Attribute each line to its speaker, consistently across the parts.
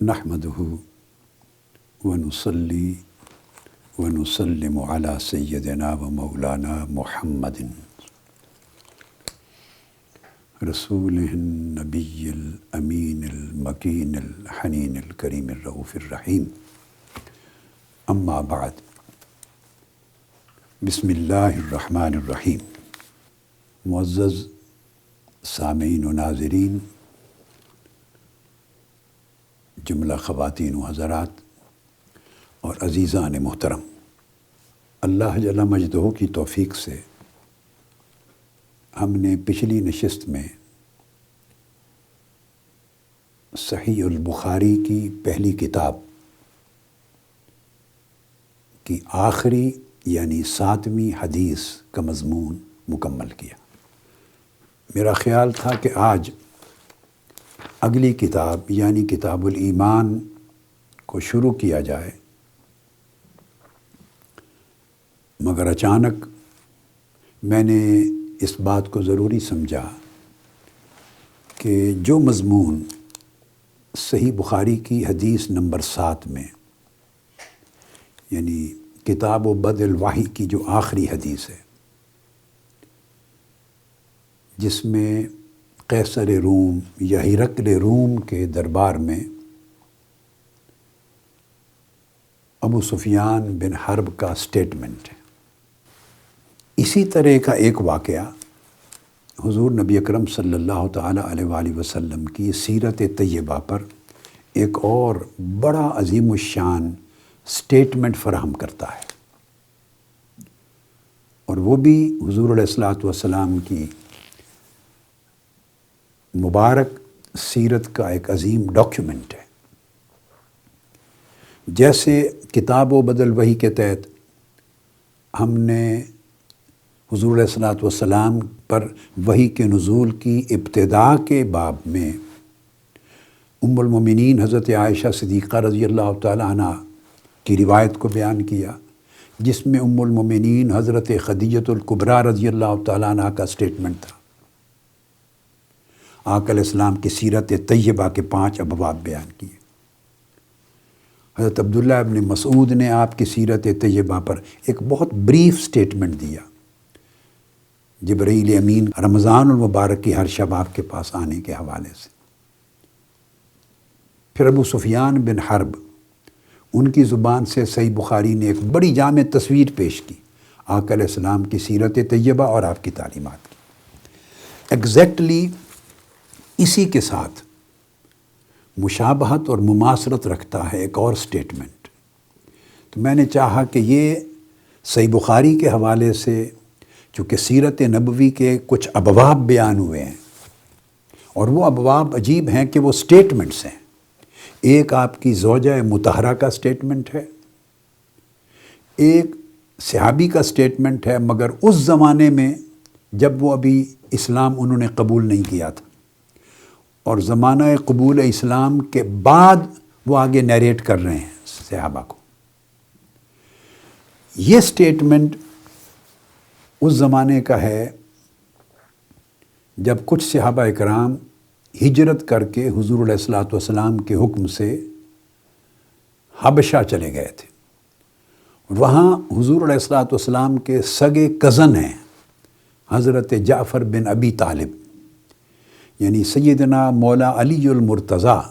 Speaker 1: نحمدہ ونصلی ونسلم علی سیدنا و مولانا محمد رسول النبی الامین المکین الحنین الکریم الرؤوف الرحیم اما بعد بسم اللہ الرحمن الرحیم۔ معزز سامعین و ناظرین، جملہ خواتین و حضرات اور عزیزان محترم، اللہ جل مجدہ کی توفیق سے ہم نے پچھلی نشست میں صحیح البخاری کی پہلی کتاب کی آخری یعنی 7ویں حدیث کا مضمون مکمل کیا۔ میرا خیال تھا کہ آج اگلی کتاب یعنی کتاب الایمان کو شروع کیا جائے، مگر اچانک میں نے اس بات کو ضروری سمجھا کہ جو مضمون صحیح بخاری کی حدیث نمبر 7 میں یعنی کتاب و بدء الوحی کی جو آخری حدیث ہے، جس میں قیصر روم یا ہرقل روم کے دربار میں ابو سفیان بن حرب کا سٹیٹمنٹ ہے، اسی طرح کا ایک واقعہ حضور نبی اکرم صلی اللہ تعالیٰ علیہ وآلہ وسلم کی سیرت طیبہ پر ایک اور بڑا عظیم الشان سٹیٹمنٹ فراہم کرتا ہے، اور وہ بھی حضور علیہ الصلوۃ والسلام کی مبارک سیرت کا ایک عظیم ڈاکیومنٹ ہے۔ جیسے کتاب و بدء الوحی کے تحت ہم نے حضور علیہ الصلوۃ والسلام پر وحی کے نزول کی ابتدا کے باب میں ام المومنین حضرت عائشہ صدیقہ رضی اللہ تعالیٰ عنہ کی روایت کو بیان کیا، جس میں ام المومنین حضرت خدیجۃ الکبریٰ رضی اللہ تعالیٰ عنہ کا سٹیٹمنٹ تھا۔ آقا علیہ السلام کی سیرت طیبہ کے 5 ابواب بیان کیے۔ حضرت عبداللہ ابن مسعود نے آپ کی سیرت طیبہ پر ایک بہت بریف سٹیٹمنٹ دیا، جبرائیل امین رمضان المبارک کی ہر شب آپ کے پاس آنے کے حوالے سے۔ پھر ابو سفیان بن حرب، ان کی زبان سے صحیح بخاری نے ایک بڑی جامع تصویر پیش کی آقا علیہ السلام کی سیرت طیبہ اور آپ کی تعلیمات کی۔ ایگزیکٹلی اسی کے ساتھ مشابہت اور مماثلت رکھتا ہے ایک اور سٹیٹمنٹ۔ تو میں نے چاہا کہ یہ صحیح بخاری کے حوالے سے چونکہ سیرت نبوی کے کچھ ابواب بیان ہوئے ہیں، اور وہ ابواب عجیب ہیں کہ وہ سٹیٹمنٹس ہیں۔ ایک آپ کی زوجہ مطہرہ کا سٹیٹمنٹ ہے، ایک صحابی کا سٹیٹمنٹ ہے، مگر اس زمانے میں جب وہ ابھی اسلام انہوں نے قبول نہیں کیا تھا، اور زمانہ قبول اسلام کے بعد وہ آگے نیریٹ کر رہے ہیں صحابہ کو۔ یہ سٹیٹمنٹ اس زمانے کا ہے جب کچھ صحابہ اکرام ہجرت کر کے حضور علیہ الصلوۃ والسلام کے حکم سے حبشہ چلے گئے تھے۔ وہاں حضور علیہ الصلوۃ والسلام کے سگے کزن ہیں حضرت جعفر بن ابی طالب، یعنی سیدنا مولا علی المرتضیٰ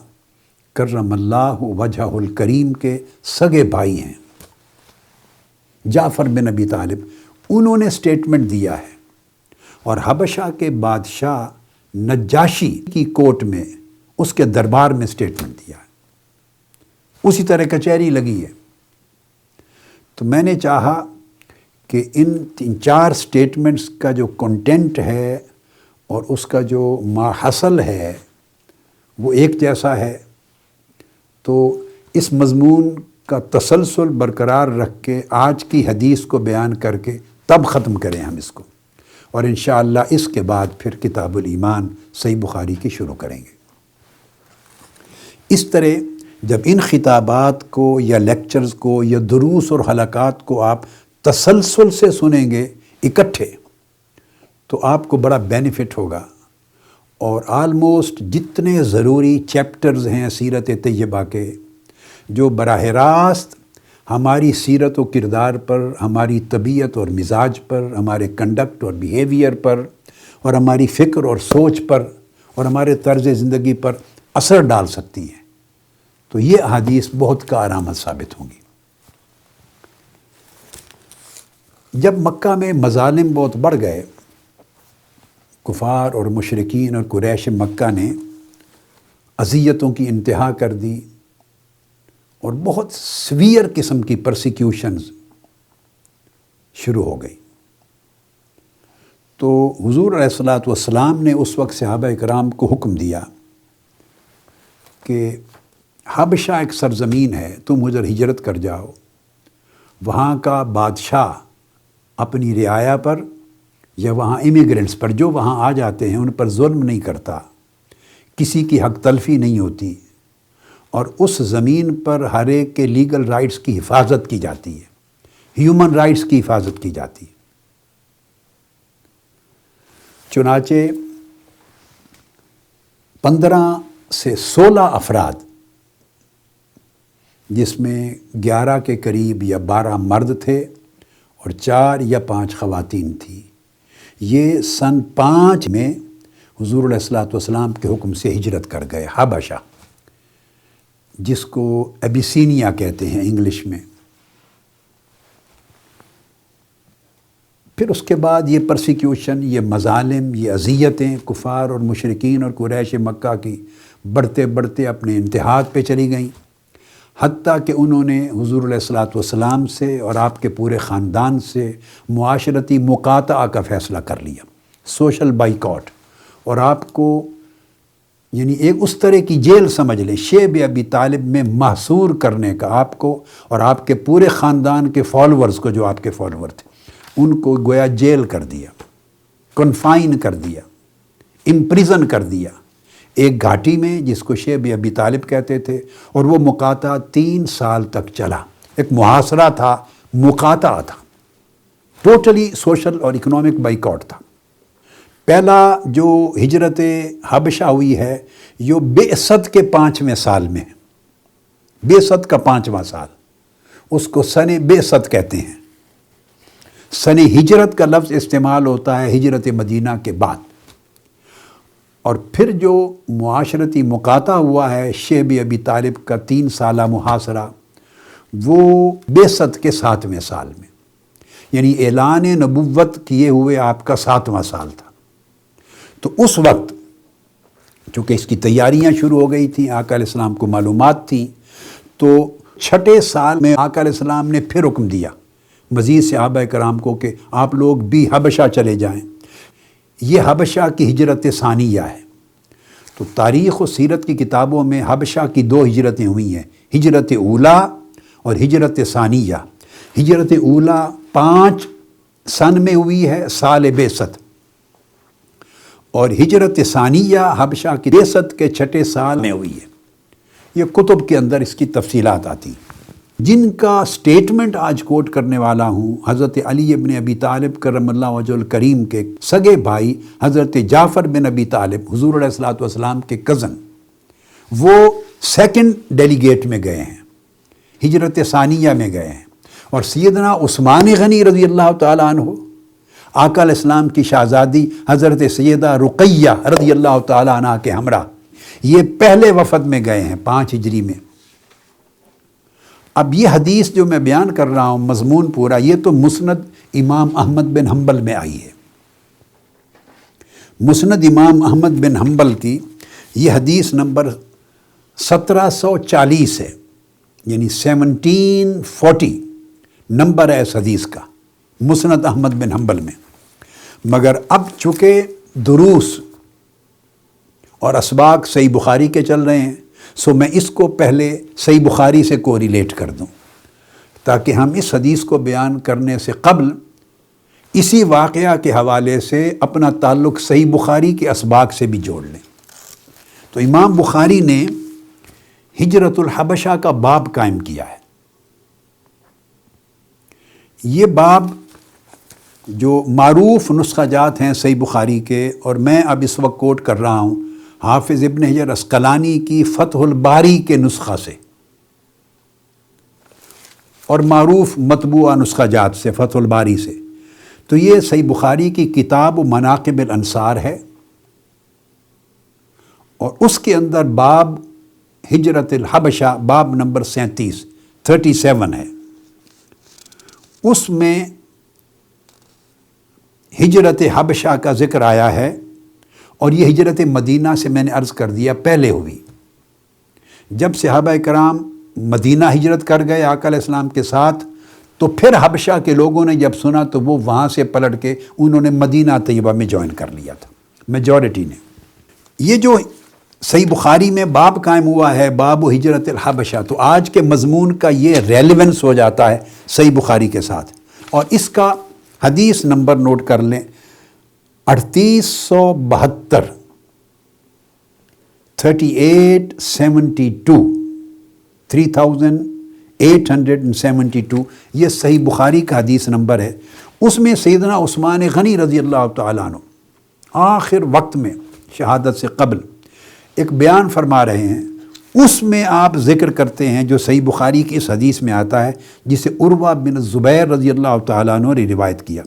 Speaker 1: کرم اللہ وجہہ الکریم کے سگے بھائی ہیں جعفر بن ابی طالب۔ انہوں نے سٹیٹمنٹ دیا ہے، اور حبشہ کے بادشاہ نجاشی کی کورٹ میں اس کے دربار میں سٹیٹمنٹ دیا ہے، اسی طرح کچہری لگی ہے۔ تو میں نے چاہا کہ ان 3-4 سٹیٹمنٹس کا جو کنٹینٹ ہے اور اس کا جو ماحصل ہے وہ ایک جیسا ہے، تو اس مضمون کا تسلسل برقرار رکھ کے آج کی حدیث کو بیان کر کے تب ختم کریں ہم اس کو، اور انشاءاللہ اس کے بعد پھر کتاب الایمان صحیح بخاری کی شروع کریں گے۔ اس طرح جب ان خطابات کو یا لیکچرز کو یا دروس اور حلقات کو آپ تسلسل سے سنیں گے اکٹھے، تو آپ کو بڑا بینیفٹ ہوگا، اور آلموسٹ جتنے ضروری چیپٹرز ہیں سیرت طیبہ کے، جو براہ راست ہماری سیرت و کردار پر، ہماری طبیعت اور مزاج پر، ہمارے کنڈکٹ اور بیہیویئر پر، اور ہماری فکر اور سوچ پر، اور ہمارے طرز زندگی پر اثر ڈال سکتی ہیں، تو یہ احادیث بہت کارآمد ثابت ہوں گی۔ جب مکہ میں مظالم بہت بڑھ گئے، کفار اور مشرکین اور قریش مکہ نے اذیتوں کی انتہا کر دی اور بہت سویئر قسم کی پرسیکیوشنز شروع ہو گئی، تو حضور علیہ الصلوۃ والسلام نے اس وقت صحابہ کرام کو حکم دیا کہ حبشہ ایک سرزمین ہے، تم ادھر ہجرت کر جاؤ، وہاں کا بادشاہ اپنی رعایا پر یا وہاں امیگرنٹس پر جو وہاں آ جاتے ہیں ان پر ظلم نہیں کرتا، کسی کی حق تلفی نہیں ہوتی، اور اس زمین پر ہر ایک کے لیگل رائٹس کی حفاظت کی جاتی ہے، ہیومن رائٹس کی حفاظت کی جاتی ہے۔ چنانچہ 15 سے 16 افراد، جس میں 11 کے قریب یا 12 مرد تھے اور 4 یا 5 خواتین تھیں، یہ سن 5 میں حضور علیہ الصلوۃ والسلام کے حکم سے ہجرت کر گئے حبشہ، جس کو ابیسینیا کہتے ہیں انگلش میں۔ پھر اس کے بعد یہ پرسیکیوشن، یہ مظالم، یہ اذیتیں کفار اور مشرکین اور قریش مکہ کی بڑھتے بڑھتے اپنے انتہاء پہ چلی گئیں، حتیٰ کہ انہوں نے حضور علیہ الصلوۃ والسلام سے اور آپ کے پورے خاندان سے معاشرتی مقاطعہ کا فیصلہ کر لیا، سوشل بائیکاٹ، اور آپ کو یعنی ایک اس طرح کی جیل سمجھ لیں، شیب ابی طالب میں محصور کرنے کا آپ کو اور آپ کے پورے خاندان کے فالورز کو، جو آپ کے فالور تھے، ان کو گویا جیل کر دیا، کنفائن کر دیا، امپریزن کر دیا ایک گھاٹی میں جس کو شیب ابی طالب کہتے تھے، اور وہ مقاطعہ 3 سال تک چلا، ایک محاصرہ تھا، مقاطعہ تھا، ٹوٹلی سوشل اور اکنامک بائیکاٹ تھا۔ پہلا جو ہجرت حبشہ ہوئی ہے یہ بعثت کے 5ویں سال میں، بعثت کا 5واں سال، اس کو سن بعثت کہتے ہیں۔ سن ہجرت کا لفظ استعمال ہوتا ہے ہجرت مدینہ کے بعد، اور پھر جو معاشرتی مقاطعہ ہوا ہے شیب ابی طالب کا 3 سالہ محاصرہ، وہ بعثت کے 7ویں سال میں، یعنی اعلان نبوت کیے ہوئے آپ کا 7واں سال تھا۔ تو اس وقت چونکہ اس کی تیاریاں شروع ہو گئی تھیں، آقا علیہ السلام کو معلومات تھیں، تو 6 سال میں آقا علیہ السلام نے پھر حکم دیا مزید صحابہ کرام کو کہ آپ لوگ بھی حبشہ چلے جائیں۔ یہ حبشہ کی ہجرت ثانیہ ہے۔ تو تاریخ و سیرت کی کتابوں میں حبشہ کی 2 ہجرتیں ہوئی ہیں، ہجرت اولا اور ہجرت ثانیہ۔ ہجرت اولا 5 سن میں ہوئی ہے، سال بعثت، اور ہجرت ثانیہ حبشہ کی بعثت کے 6 سال میں ہوئی ہے۔ یہ کتب کے اندر اس کی تفصیلات آتی ہیں۔ جن کا سٹیٹمنٹ آج کوٹ کرنے والا ہوں، حضرت علی بن ابی طالب کرم اللہ وجہہ الکریم کے سگے بھائی حضرت جعفر بن ابی طالب، حضور علیہ الصلوۃ والسلام کے کزن، وہ 2nd ڈیلیگیٹ میں گئے ہیں، ہجرت ثانیہ میں گئے ہیں، اور سیدنا عثمان غنی رضی اللہ تعالیٰ عنہ، آقا علیہ السلام کی شہزادی حضرت سیدہ رقیہ رضی اللہ تعالیٰ عنہ کے ہمراہ یہ پہلے وفد میں گئے ہیں 5 ہجری میں۔ اب یہ حدیث جو میں بیان کر رہا ہوں، مضمون پورا، یہ تو مسند امام احمد بن حنبل میں آئی ہے۔ مسند امام احمد بن حنبل کی یہ حدیث نمبر 1740 ہے، یعنی 1740 نمبر ہے اس حدیث کا، مسند احمد بن حنبل میں۔ مگر اب چونکہ دروس اور اسباق صحیح بخاری کے چل رہے ہیں، سو میں اس کو پہلے صحیح بخاری سے کوریلیٹ کر دوں، تاکہ ہم اس حدیث کو بیان کرنے سے قبل اسی واقعہ کے حوالے سے اپنا تعلق صحیح بخاری کے اسباق سے بھی جوڑ لیں۔ تو امام بخاری نے ہجرت الحبشہ کا باب قائم کیا ہے۔ یہ باب جو معروف نسخہ جات ہیں صحیح بخاری کے، اور میں اب اس وقت کوٹ کر رہا ہوں حافظ ابن حجر عسقلانی کی فتح الباری کے نسخہ سے اور معروف مطبوعہ نسخہ جات سے، فتح الباری سے، تو یہ صحیح بخاری کی کتاب مناقب الانصار ہے، اور اس کے اندر باب ہجرت الحبشہ، باب نمبر 37 ہے، اس میں ہجرت حبشہ کا ذکر آیا ہے، اور یہ ہجرت مدینہ سے میں نے عرض کر دیا پہلے ہوئی، جب صحابہ کرام مدینہ ہجرت کر گئے آقا علیہ السلام کے ساتھ، تو پھر حبشہ کے لوگوں نے جب سنا تو وہ وہاں سے پلٹ کے انہوں نے مدینہ طیبہ میں جوائن کر لیا تھا میجورٹی نے۔ یہ جو صحیح بخاری میں باب قائم ہوا ہے باب ہجرت الحبشہ، تو آج کے مضمون کا یہ ریلیونس ہو جاتا ہے صحیح بخاری کے ساتھ، اور اس کا حدیث نمبر نوٹ کر لیں 3872 3872 یہ صحیح بخاری کا حدیث نمبر ہے۔ اس میں سیدنا عثمان غنی رضی اللہ تعالیٰ عنہ آخر وقت میں شہادت سے قبل ایک بیان فرما رہے ہیں، اس میں آپ ذکر کرتے ہیں جو صحیح بخاری کی اس حدیث میں آتا ہے، جسے عروہ بن زبیر رضی اللہ تعالیٰ عنہ نے روایت کیا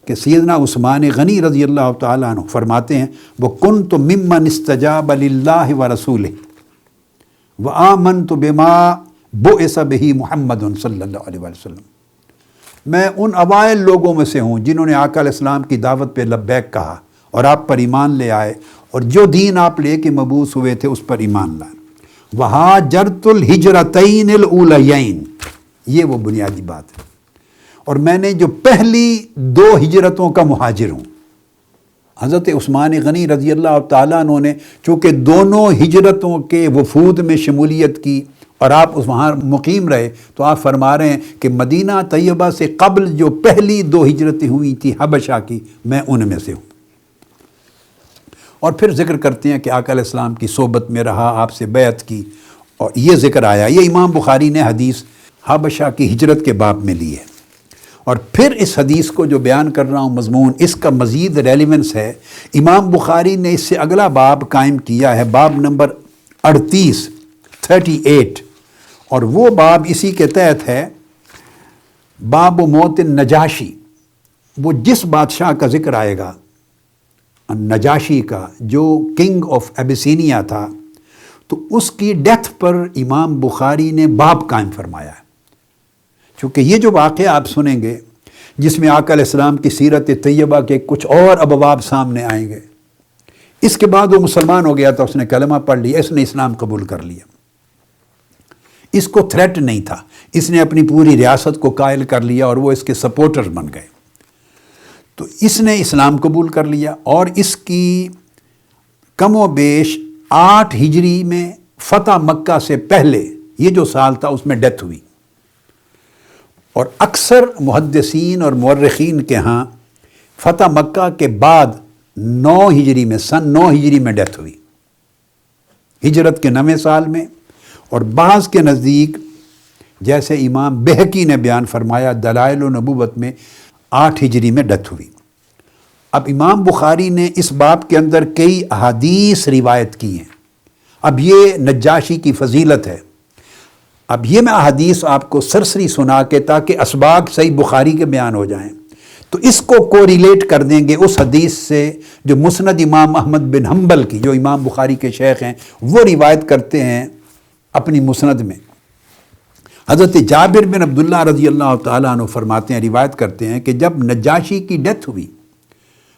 Speaker 1: کہ سیدنا عثمان غنی رضی اللہ تعالیٰ عنہ فرماتے ہیں وَكُنْتُ مِمَّنِ اسْتَجَابَ لِلَّهِ وَرَسُولِهِ وَآمَنْتُ بِمَا بُعِثَ بِهِ محمد صلی اللہ علیہ وسلم، میں ان اوائل لوگوں میں سے ہوں جنہوں نے آقا علیہ السلام کی دعوت پہ لبیک کہا اور آپ پر ایمان لے آئے، اور جو دین آپ لے کے مبعوث ہوئے تھے اس پر ایمان لائے۔ وَهَاجَرْتُ الْهِجْرَتَيْنِ الْأُولَيَيْنِ، یہ وہ بنیادی بات ہے، اور میں نے جو پہلی 2 ہجرتوں کا مہاجر ہوں۔ حضرت عثمان غنی رضی اللہ تعالیٰ عنہ نے چونکہ دونوں ہجرتوں کے وفود میں شمولیت کی اور آپ وہاں مقیم رہے، تو آپ فرما رہے ہیں کہ مدینہ طیبہ سے قبل جو پہلی 2 ہجرتیں ہوئی تھی حبشہ کی، میں ان میں سے ہوں۔ اور پھر ذکر کرتے ہیں کہ آقا علیہ السلام کی صحبت میں رہا، آپ سے بیعت کی، اور یہ ذکر آیا۔ یہ امام بخاری نے حدیث حبشہ کی ہجرت کے باب میں لی ہے۔ اور پھر اس حدیث کو جو بیان کر رہا ہوں مضمون، اس کا مزید ریلیونس ہے، امام بخاری نے اس سے اگلا باب قائم کیا ہے، باب نمبر 38 اور وہ باب اسی کے تحت ہے، باب موت النجاشی۔ وہ جس بادشاہ کا ذکر آئے گا نجاشی کا، جو کنگ آف ایبیسینیا تھا، تو اس کی ڈیتھ پر امام بخاری نے باب قائم فرمایا ہے، چونکہ یہ جو واقعہ آپ سنیں گے جس میں آقا علیہ السلام کی سیرت طیبہ کے کچھ اور ابواب سامنے آئیں گے، اس کے بعد وہ مسلمان ہو گیا تھا، اس نے کلمہ پڑھ لیا، اس نے اسلام قبول کر لیا، اس کو تھریٹ نہیں تھا، اس نے اپنی پوری ریاست کو قائل کر لیا اور وہ اس کے سپورٹر بن گئے، تو اس نے اسلام قبول کر لیا، اور اس کی کم و بیش 8 ہجری میں فتح مکہ سے پہلے یہ جو سال تھا اس میں ڈیتھ ہوئی، اور اکثر محدثین اور مورخین کے ہاں فتح مکہ کے بعد 9 ہجری میں، سن 9 ہجری میں ڈیتھ ہوئی، ہجرت کے 9ویں سال میں، اور بعض کے نزدیک جیسے امام بہقی نے بیان فرمایا دلائل النبوت میں 8 ہجری میں ڈیتھ ہوئی۔ اب امام بخاری نے اس باب کے اندر کئی احادیث روایت کی ہیں، اب یہ نجاشی کی فضیلت ہے، اب یہ میں احادیث آپ کو سرسری سنا کے تاکہ اسباق صحیح بخاری کے بیان ہو جائیں، تو اس کو کوریلیٹ کر دیں گے اس حدیث سے جو مسند امام احمد بن حنبل کی، جو امام بخاری کے شیخ ہیں، وہ روایت کرتے ہیں اپنی مسند میں۔ حضرت جابر بن عبداللہ رضی اللہ تعالیٰ عنہ فرماتے ہیں، روایت کرتے ہیں کہ جب نجاشی کی ڈیتھ ہوئی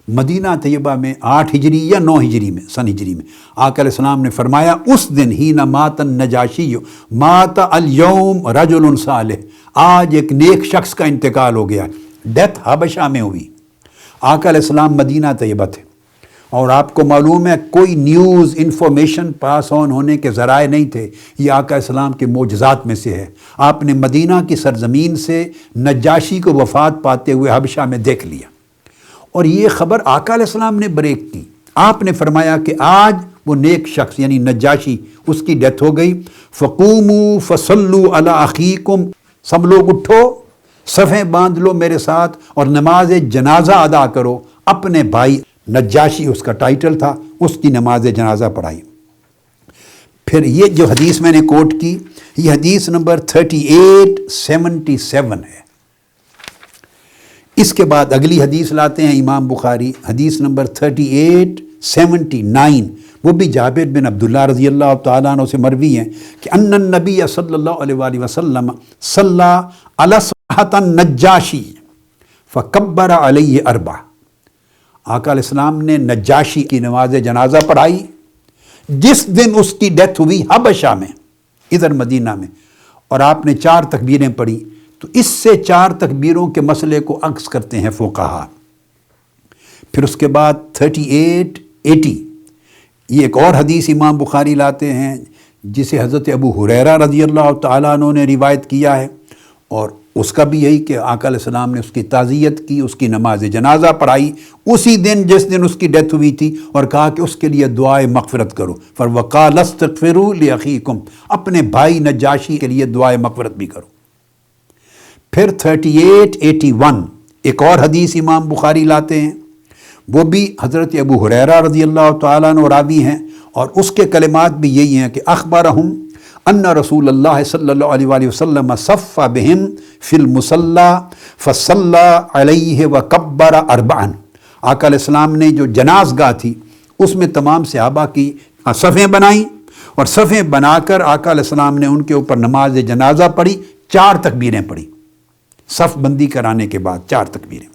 Speaker 1: مدینہ طیبہ میں 8 ہجری یا 9 ہجری میں، سن ہجری میں، آقا علیہ السلام نے فرمایا اس دن ہی نہ مات النجاشی مات الیوم رجل صالح، آج ایک نیک شخص کا انتقال ہو گیا۔ ڈیتھ حبشہ میں ہوئی، آقا علیہ السلام مدینہ طیبہ تھے، اور آپ کو معلوم ہے کوئی نیوز انفارمیشن پاس آن ہونے کے ذرائع نہیں تھے، یہ آقا علیہ السلام کے معجزات میں سے ہے۔ آپ نے مدینہ کی سرزمین سے نجاشی کو وفات پاتے ہوئے حبشہ میں دیکھ لیا، اور یہ خبر آقا علیہ السلام نے بریک کی، آپ نے فرمایا کہ آج وہ نیک شخص یعنی نجاشی اس کی ڈیتھ ہو گئی، فقوموا فصلوا علی اخیکم، سب لوگ اٹھو، صفیں باندھ لو میرے ساتھ اور نماز جنازہ ادا کرو۔ اپنے بھائی نجاشی اس کا ٹائٹل تھا، اس کی نماز جنازہ پڑھائی۔ پھر یہ جو حدیث میں نے کوٹ کی، یہ حدیث نمبر 3877 ہے۔ اس کے بعد اگلی حدیث لاتے ہیں امام بخاری، حدیث نمبر 3879، وہ بھی جابر بن عبداللہ رضی اللہ تعالیٰ عنہ سے مروی ہیں کہ ان النبی صلی اللہ علیہ وآلہ وسلم صلی علی صحۃ النجاشی فکبر علیہ اربع۔ آقا علیہ السلام نے نجاشی کی نماز جنازہ پڑھائی جس دن اس کی ڈیتھ ہوئی حبشہ میں، ادھر مدینہ میں، اور آپ نے 4 تکبیریں پڑھی۔ تو اس سے 4 تکبیروں کے مسئلے کو عکس کرتے ہیں فقہا۔ پھر اس کے بعد 3880، یہ ایک اور حدیث امام بخاری لاتے ہیں جسے حضرت ابو ہریرہ رضی اللہ تعالیٰ عنہ نے روایت کیا ہے، اور اس کا بھی یہی کہ آقا علیہ السلام نے اس کی تعزیت کی، اس کی نماز جنازہ پڑھائی اسی دن جس دن اس کی ڈیتھ ہوئی تھی، اور کہا کہ اس کے لیے دعائے مغفرت کرو۔ فَوَقَالَ اسْتَغْفِرُوا لِأَخِيكُمْ، اپنے بھائی نجاشی کے لیے دعائے مغفرت بھی کرو۔ پھر 3881 ایک اور حدیث امام بخاری لاتے ہیں، وہ بھی حضرت ابو ہریرہ رضی اللہ تعالیٰ عنہ راوی ہیں، اور اس کے کلمات بھی یہی ہیں کہ اخبرہم ان رسول اللہ صلی اللہ علیہ وآلہ وسلم صف بہم فی المصلی فصلی علیہ وکبر اربعا۔ آقا علیہ السلام نے جو جناز گاہ تھی اس میں تمام صحابہ کی صفیں بنائیں، اور صفیں بنا کر آقا علیہ السلام نے ان کے اوپر نماز جنازہ پڑھی، 4 تکبیریں پڑھی، صف بندی کرانے کے بعد 4 تکبیریں۔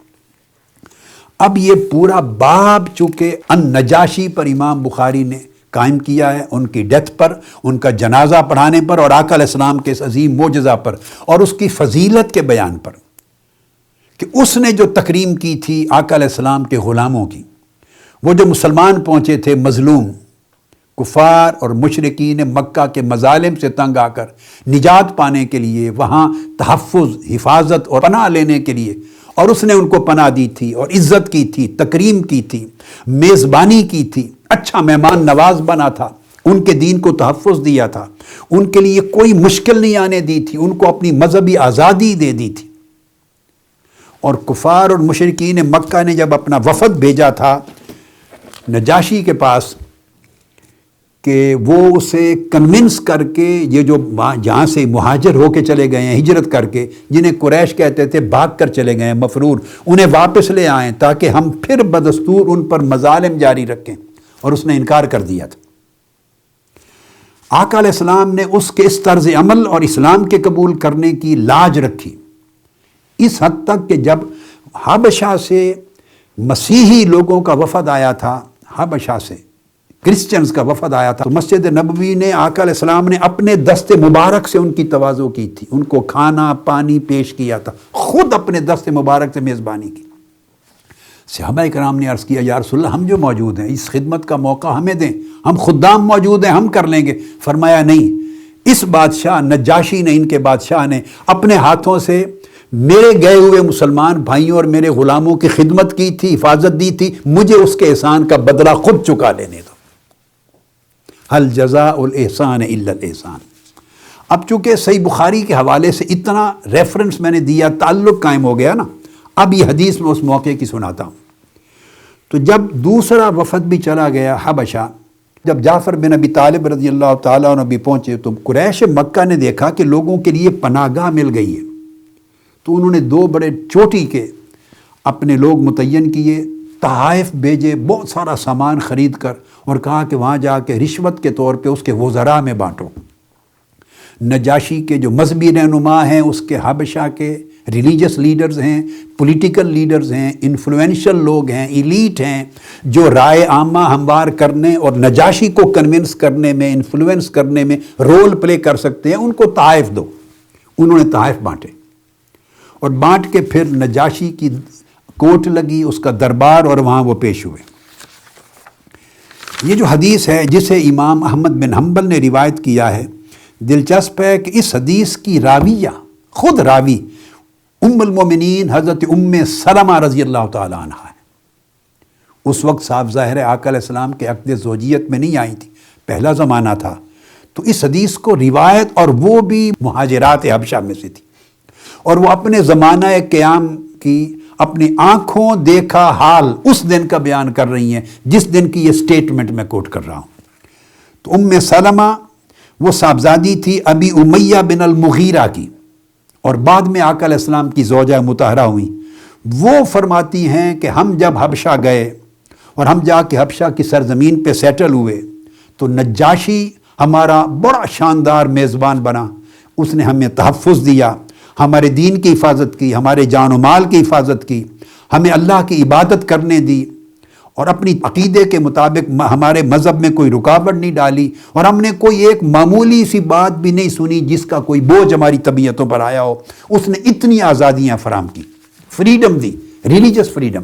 Speaker 1: اب یہ پورا باب چونکہ ان نجاشی پر امام بخاری نے قائم کیا ہے، ان کی ڈیتھ پر، ان کا جنازہ پڑھانے پر، اور آقا علیہ السلام کے اس عظیم معجزہ پر اور اس کی فضیلت کے بیان پر، کہ اس نے جو تکریم کی تھی آقا علیہ السلام کے غلاموں کی، وہ جو مسلمان پہنچے تھے مظلوم، کفار اور مشرکین مکہ کے مظالم سے تنگ آ کر نجات پانے کے لیے، وہاں تحفظ، حفاظت اور پناہ لینے کے لیے، اور اس نے ان کو پناہ دی تھی اور عزت کی تھی، تکریم کی تھی، میزبانی کی تھی، اچھا مہمان نواز بنا تھا، ان کے دین کو تحفظ دیا تھا، ان کے لیے کوئی مشکل نہیں آنے دی تھی، ان کو اپنی مذہبی آزادی دے دی تھی۔ اور کفار اور مشرکین مکہ نے جب اپنا وفد بھیجا تھا نجاشی کے پاس کہ وہ اسے کنونس کر کے، یہ جو جہاں سے مہاجر ہو کے چلے گئے ہیں ہجرت کر کے، جنہیں قریش کہتے تھے بھاگ کر چلے گئے ہیں مفرور، انہیں واپس لے آئیں تاکہ ہم پھر بدستور ان پر مظالم جاری رکھیں، اور اس نے انکار کر دیا تھا۔ آقا علیہ السلام نے اس کے اس طرز عمل اور اسلام کے قبول کرنے کی لاج رکھی، اس حد تک کہ جب حبشہ سے مسیحی لوگوں کا وفد آیا تھا، حبشہ سے کرسچنز کا وفد آیا تھا، تو مسجد نبوی نے آقا علیہ السلام نے اپنے دست مبارک سے ان کی تواضع کی تھی، ان کو کھانا پانی پیش کیا تھا، خود اپنے دست مبارک سے میزبانی کی۔ صحابہ کرام نے عرض کیا یا رسول اللہ ہم جو موجود ہیں اس خدمت کا موقع ہمیں دیں، ہم خدام موجود ہیں ہم کر لیں گے۔ فرمایا نہیں، اس بادشاہ نجاشی نے، ان کے بادشاہ نے اپنے ہاتھوں سے میرے گئے ہوئے مسلمان بھائیوں اور میرے غلاموں کی خدمت کی تھی، حفاظت دی تھی، مجھے اس کے احسان کا بدلہ خود چکا لینے دو۔ هل جزاء الاحسان الا الاحسان۔ اب چونکہ صحیح بخاری کے حوالے سے اتنا ریفرنس میں نے دیا، تعلق قائم ہو گیا نا، اب یہ حدیث میں اس موقع کی سناتا ہوں۔ تو جب دوسرا وفد بھی چلا گیا حبشہ، جب جعفر بن ابی طالب رضی اللہ تعالیٰ عنہ بھی پہنچے، تو قریش مکہ نے دیکھا کہ لوگوں کے لیے پناہ گاہ مل گئی ہے، تو انہوں نے 2 بڑے چوٹی کے اپنے لوگ متعین کیے، تحائف بھیجے، بہت سارا سامان خرید کر، اور کہا کہ وہاں جا کے رشوت کے طور پہ اس کے وزراء میں بانٹو۔ نجاشی کے جو مذہبی رہنما ہیں، اس کے حبشہ کے ریلیجس لیڈرز ہیں، پولیٹیکل لیڈرز ہیں، انفلوئنشل لوگ ہیں، ایلیٹ ہیں، جو رائے عامہ ہموار کرنے اور نجاشی کو کنونس کرنے میں، انفلوئنس کرنے میں رول پلے کر سکتے ہیں، ان کو تحائف دو۔ انہوں نے تحائف بانٹے، اور بانٹ کے پھر نجاشی کی کوٹ لگی، اس کا دربار، اور وہاں وہ پیش ہوئے۔ یہ جو حدیث ہے جسے امام احمد بن حنبل نے روایت کیا ہے، دلچسپ ہے کہ اس حدیث کی راویہ، خود راوی ام المومنین حضرت ام سلمہ رضی اللہ تعالیٰ عنہ ہے۔ اس وقت صاف ظاہر ہے آقا علیہ السلام کے عقد زوجیت میں نہیں آئی تھی، پہلا زمانہ تھا، تو اس حدیث کو روایت، اور وہ بھی مہاجرات حبشہ میں سے تھی، اور وہ اپنے زمانہ قیام کی اپنی آنکھوں دیکھا حال اس دن کا بیان کر رہی ہیں جس دن کی یہ سٹیٹمنٹ میں کوٹ کر رہا ہوں۔ تو ام سلمہ وہ صاحبزادی تھی ابی امیہ بن المغیرہ کی، اور بعد میں آقا علیہ السلام کی زوجہ مطہرہ ہوئیں۔ وہ فرماتی ہیں کہ ہم جب حبشہ گئے اور ہم جا کے حبشہ کی سرزمین پہ سیٹل ہوئے تو نجاشی ہمارا بڑا شاندار میزبان بنا، اس نے ہمیں تحفظ دیا، ہمارے دین کی حفاظت کی، ہمارے جان و مال کی حفاظت کی، ہمیں اللہ کی عبادت کرنے دی، اور اپنی عقیدے کے مطابق ہمارے مذہب میں کوئی رکاوٹ نہیں ڈالی، اور ہم نے کوئی ایک معمولی سی بات بھی نہیں سنی جس کا کوئی بوجھ ہماری طبیعتوں پر آیا ہو۔ اس نے اتنی آزادیاں فراہم کی، فریڈم دی، ریلیجس فریڈم۔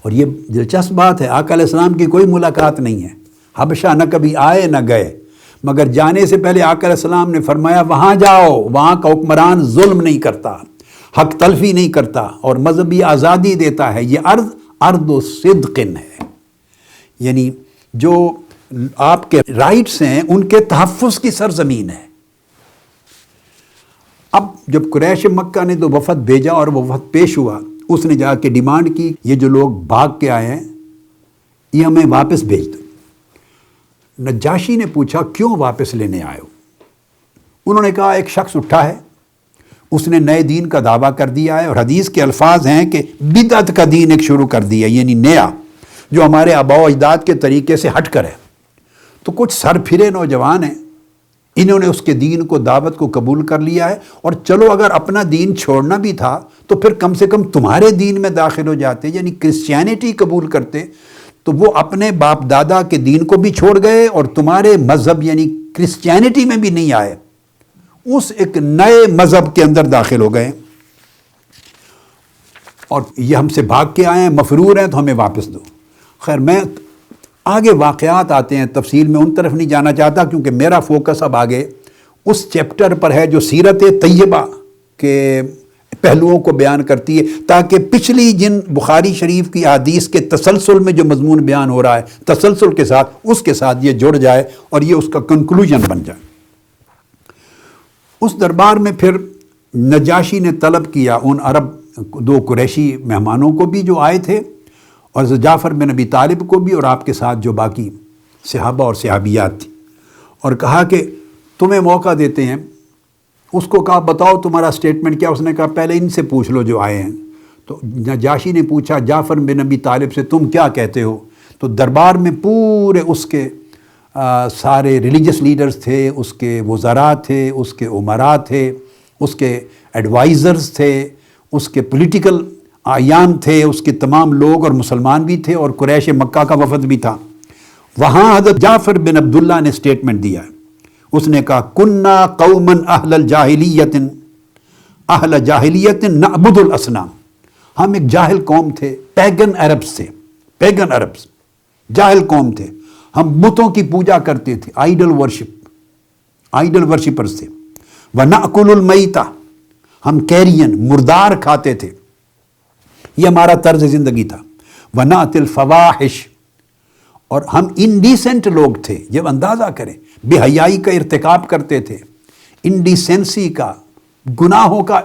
Speaker 1: اور یہ دلچسپ بات ہے، آقا علیہ السلام کی کوئی ملاقات نہیں ہے، حبشہ نہ کبھی آئے نہ گئے، مگر جانے سے پہلے آقا علیہ السلام نے فرمایا وہاں جاؤ، وہاں کا حکمران ظلم نہیں کرتا، حق تلفی نہیں کرتا، اور مذہبی آزادی دیتا ہے۔ یہ ارض و صدق ہے، یعنی جو آپ کے رائٹس ہیں ان کے تحفظ کی سرزمین ہے۔ اب جب قریش مکہ نے تو وفد بھیجا اور وہ وفد پیش ہوا، اس نے جا کے ڈیمانڈ کی یہ جو لوگ بھاگ کے آئے ہیں یہ ہمیں واپس بھیج دو۔ نجاشی نے پوچھا کیوں واپس لینے آئے ہو؟ انہوں نے کہا ایک شخص اٹھا ہے، اس نے نئے دین کا دعویٰ کر دیا ہے، اور حدیث کے الفاظ ہیں کہ بدعت کا دین ایک شروع کر دیا، یعنی نیا، جو ہمارے آباء و اجداد کے طریقے سے ہٹ کر ہے۔ تو کچھ سر پھرے نوجوان ہیں، انہوں نے اس کے دین کو، دعوت کو قبول کر لیا ہے، اور چلو اگر اپنا دین چھوڑنا بھی تھا تو پھر کم سے کم تمہارے دین میں داخل ہو جاتے، یعنی کرسچینٹی قبول کرتے، تو وہ اپنے باپ دادا کے دین کو بھی چھوڑ گئے اور تمہارے مذہب یعنی کرسچینٹی میں بھی نہیں آئے، اس ایک نئے مذہب کے اندر داخل ہو گئے، اور یہ ہم سے بھاگ کے آئے ہیں، مفرور ہیں، تو ہمیں واپس دو۔ خیر، میں آگے واقعات آتے ہیں، تفصیل میں ان طرف نہیں جانا چاہتا کیونکہ میرا فوکس اب آگے اس چیپٹر پر ہے جو سیرت طیبہ کے پہلوؤں کو بیان کرتی ہے، تاکہ پچھلی جن بخاری شریف کی احادیث کے تسلسل میں جو مضمون بیان ہو رہا ہے، تسلسل کے ساتھ اس کے ساتھ یہ جڑ جائے اور یہ اس کا کنکلوژن بن جائے۔ اس دربار میں پھر نجاشی نے طلب کیا ان عرب 2 قریشی مہمانوں کو بھی جو آئے تھے، اور جعفر بن ابی طالب کو بھی، اور آپ کے ساتھ جو باقی صحابہ اور صحابیات تھیں، اور کہا کہ تمہیں موقع دیتے ہیں۔ اس کو کہا بتاؤ تمہارا سٹیٹمنٹ کیا؟ اس نے کہا پہلے ان سے پوچھ لو جو آئے ہیں۔ تو نجاشی نے پوچھا جعفر بن ابی طالب سے تم کیا کہتے ہو؟ تو دربار میں پورے اس کے سارے ریلیجس لیڈرز تھے، اس کے وزراء تھے، اس کے امراء تھے، اس کے ایڈوائزرز تھے، اس کے پولیٹیکل اعیان تھے، اس کے تمام لوگ اور مسلمان بھی تھے، اور قریش مکہ کا وفد بھی تھا۔ وہاں حضرت جعفر بن عبداللہ نے سٹیٹمنٹ دیا ہے، اس نے کہا کننا قوما اہل جاہلیت نعبد الاصنام، ہم ایک جاہل قوم تھے، پیگن عربز تھے، پیگن عربز جاہل قوم تھے، ہم بتوں کی پوجا کرتے تھے، آئیڈل ورشپرز تھے۔ وَنَأْكُلُ الْمَيْتَ، ہم کیرین مردار کھاتے تھے، یہ ہمارا طرز زندگی تھا۔ وَنَأْتِ الْفَوَاحِشِ، اور ہم انڈیسنٹ لوگ تھے، جب اندازہ کریں بے حیائی کا ارتکاب کرتے تھے، انڈیسنسی کا، گناہوں کا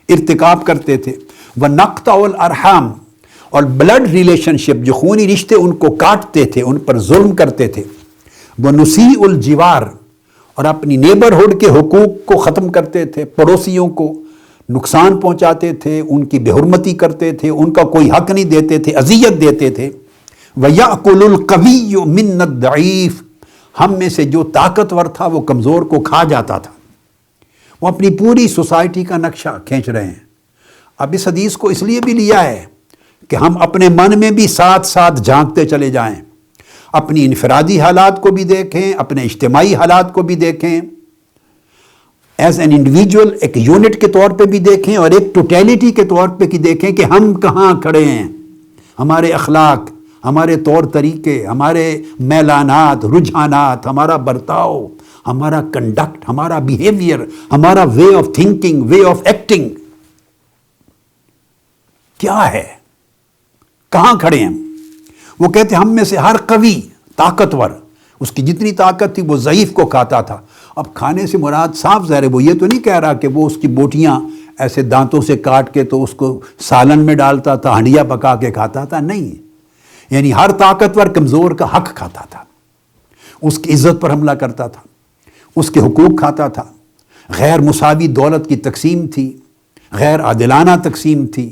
Speaker 1: ارتکاب کرتے تھے۔ وَنَقْطَعُ الْأَرْحَامِ، اور بلڈ ریلیشن شپ جو خونی رشتے ان کو کاٹتے تھے، ان پر ظلم کرتے تھے۔ وَنُسِيءُ الْجِوَارِ، اور اپنی نیبرہڈ کے حقوق کو ختم کرتے تھے، پڑوسیوں کو نقصان پہنچاتے تھے، ان کی بے حرمتی کرتے تھے، ان کا کوئی حق نہیں دیتے تھے، اذیت دیتے تھے۔ وَيَأْكُلُ الْقَوِيُّ مِنَّ الضَّعِيفِ، ہم میں سے جو طاقتور تھا وہ کمزور کو کھا جاتا تھا۔ وہ اپنی پوری سوسائٹی کا نقشہ کھینچ رہے ہیں۔ اب اس حدیث کو اس لیے بھی لیا ہے کہ ہم اپنے من میں بھی ساتھ ساتھ جھانکتے چلے جائیں، اپنی انفرادی حالات کو بھی دیکھیں، اپنے اجتماعی حالات کو بھی دیکھیں، ایز این انڈیویجول ایک یونٹ کے طور پہ بھی دیکھیں، اور ایک ٹوٹیلٹی کے طور پہ بھی دیکھیں کہ ہم کہاں کھڑے ہیں، ہمارے اخلاق، ہمارے طور طریقے، ہمارے میلانات، رجحانات، ہمارا برتاؤ، ہمارا کنڈکٹ، ہمارا بیہیویئر، ہمارا way of thinking, way of acting کیا ہے، کہاں کھڑے ہیں۔ وہ کہتے ہیں ہم میں سے ہر قوی، طاقتور، اس کی جتنی طاقت تھی وہ ضعیف کو کھاتا تھا۔ اب کھانے سے مراد صاف ظاہر ہے وہ یہ تو نہیں کہہ رہا کہ وہ اس کی بوٹیاں ایسے دانتوں سے کاٹ کے تو اس کو سالن میں ڈالتا تھا، ہنڈیا پکا کے کھاتا تھا، نہیں، یعنی ہر طاقتور کمزور کا حق کھاتا تھا، اس کی عزت پر حملہ کرتا تھا، اس کے حقوق کھاتا تھا، غیر مساوی دولت کی تقسیم تھی، غیر عادلانہ تقسیم تھی،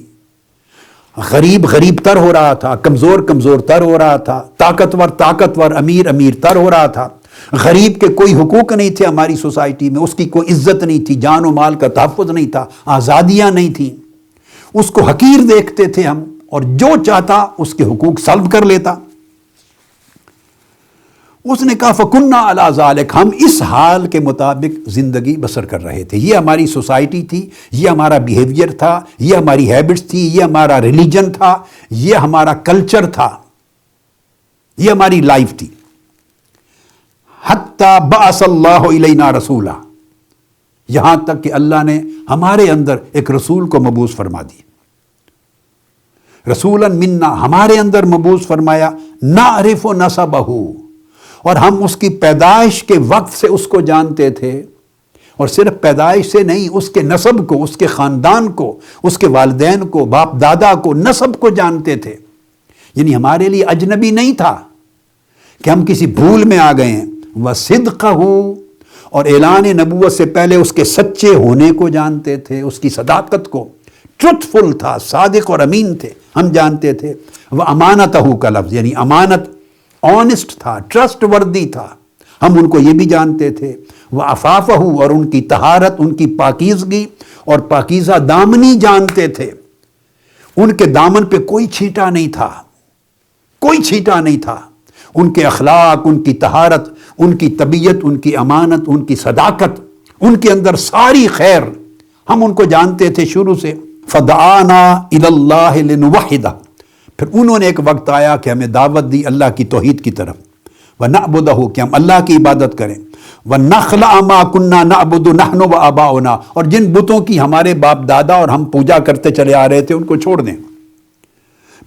Speaker 1: غریب غریب تر ہو رہا تھا، کمزور کمزور تر ہو رہا تھا، طاقتور طاقتور، امیر امیر تر ہو رہا تھا، غریب کے کوئی حقوق نہیں تھے ہماری سوسائٹی میں، اس کی کوئی عزت نہیں تھی، جان و مال کا تحفظ نہیں تھا، آزادیاں نہیں تھیں، اس کو حقیر دیکھتے تھے ہم، اور جو چاہتا اس کے حقوق سلب کر لیتا۔ اس نے کہا فَكُنَّا عَلَىٰ ذَلِكَ، ہم اس حال کے مطابق زندگی بسر کر رہے تھے، یہ ہماری سوسائٹی تھی، یہ ہمارا بیہیویئر تھا، یہ ہماری ہیبٹس تھی، یہ ہمارا ریلیجن تھا، یہ ہمارا کلچر تھا، یہ ہماری لائف تھی۔ حَتَّى بَعَثَ اللَّهُ إِلَيْنَا رَسُولًا، یہاں تک کہ اللہ نے ہمارے اندر ایک رسول کو مبعوث فرما دی، رسولاً منا، ہمارے اندر مبعوث فرمایا، نعرف نسبہ، اور ہم اس کی پیدائش کے وقت سے اس کو جانتے تھے، اور صرف پیدائش سے نہیں، اس کے نسب کو، اس کے خاندان کو، اس کے والدین کو، باپ دادا کو، نسب کو جانتے تھے، یعنی ہمارے لیے اجنبی نہیں تھا کہ ہم کسی بھول میں آ گئے ہیں۔ وَصِدْقَهُ، اور اعلان نبوت سے پہلے اس کے سچے ہونے کو جانتے تھے، اس کی صداقت کو، ٹروتھفل تھا، صادق اور امین تھے، ہم جانتے تھے۔ وَأَمَانَتَهُ کا لفظ یعنی امانت، آنسٹ تھا، ٹرسٹ وردی تھا، ہم ان کو یہ بھی جانتے تھے۔ وَعَفَافَهُ، اور ان کی طہارت، ان کی پاکیزگی اور پاکیزہ دامنی جانتے تھے، ان کے دامن پہ کوئی چھینٹا نہیں تھا، کوئی چھینٹا نہیں تھا، ان کے اخلاق، ان کی طہارت، ان کی طبیعت، ان کی امانت، ان کی صداقت، ان کے اندر ساری خیر، ہم ان کو جانتے تھے شروع سے۔ فَدَعَانَا إِلَى اللَّهِ لِنُوَحِّدَهُ، پھر انہوں نے ایک وقت آیا کہ ہمیں دعوت دی اللہ کی توحید کی طرف، وَنَعْبُدَهُ، کہ ہم اللہ کی عبادت کریں، وَنَخْلَعَ مَا كُنَّا نَعْبُدُ نَحْنُ وَآبَاؤُنَا، اور جن بتوں کی ہمارے باپ دادا اور ہم پوجا کرتے چلے آ رہے تھے ان کو چھوڑ دیں،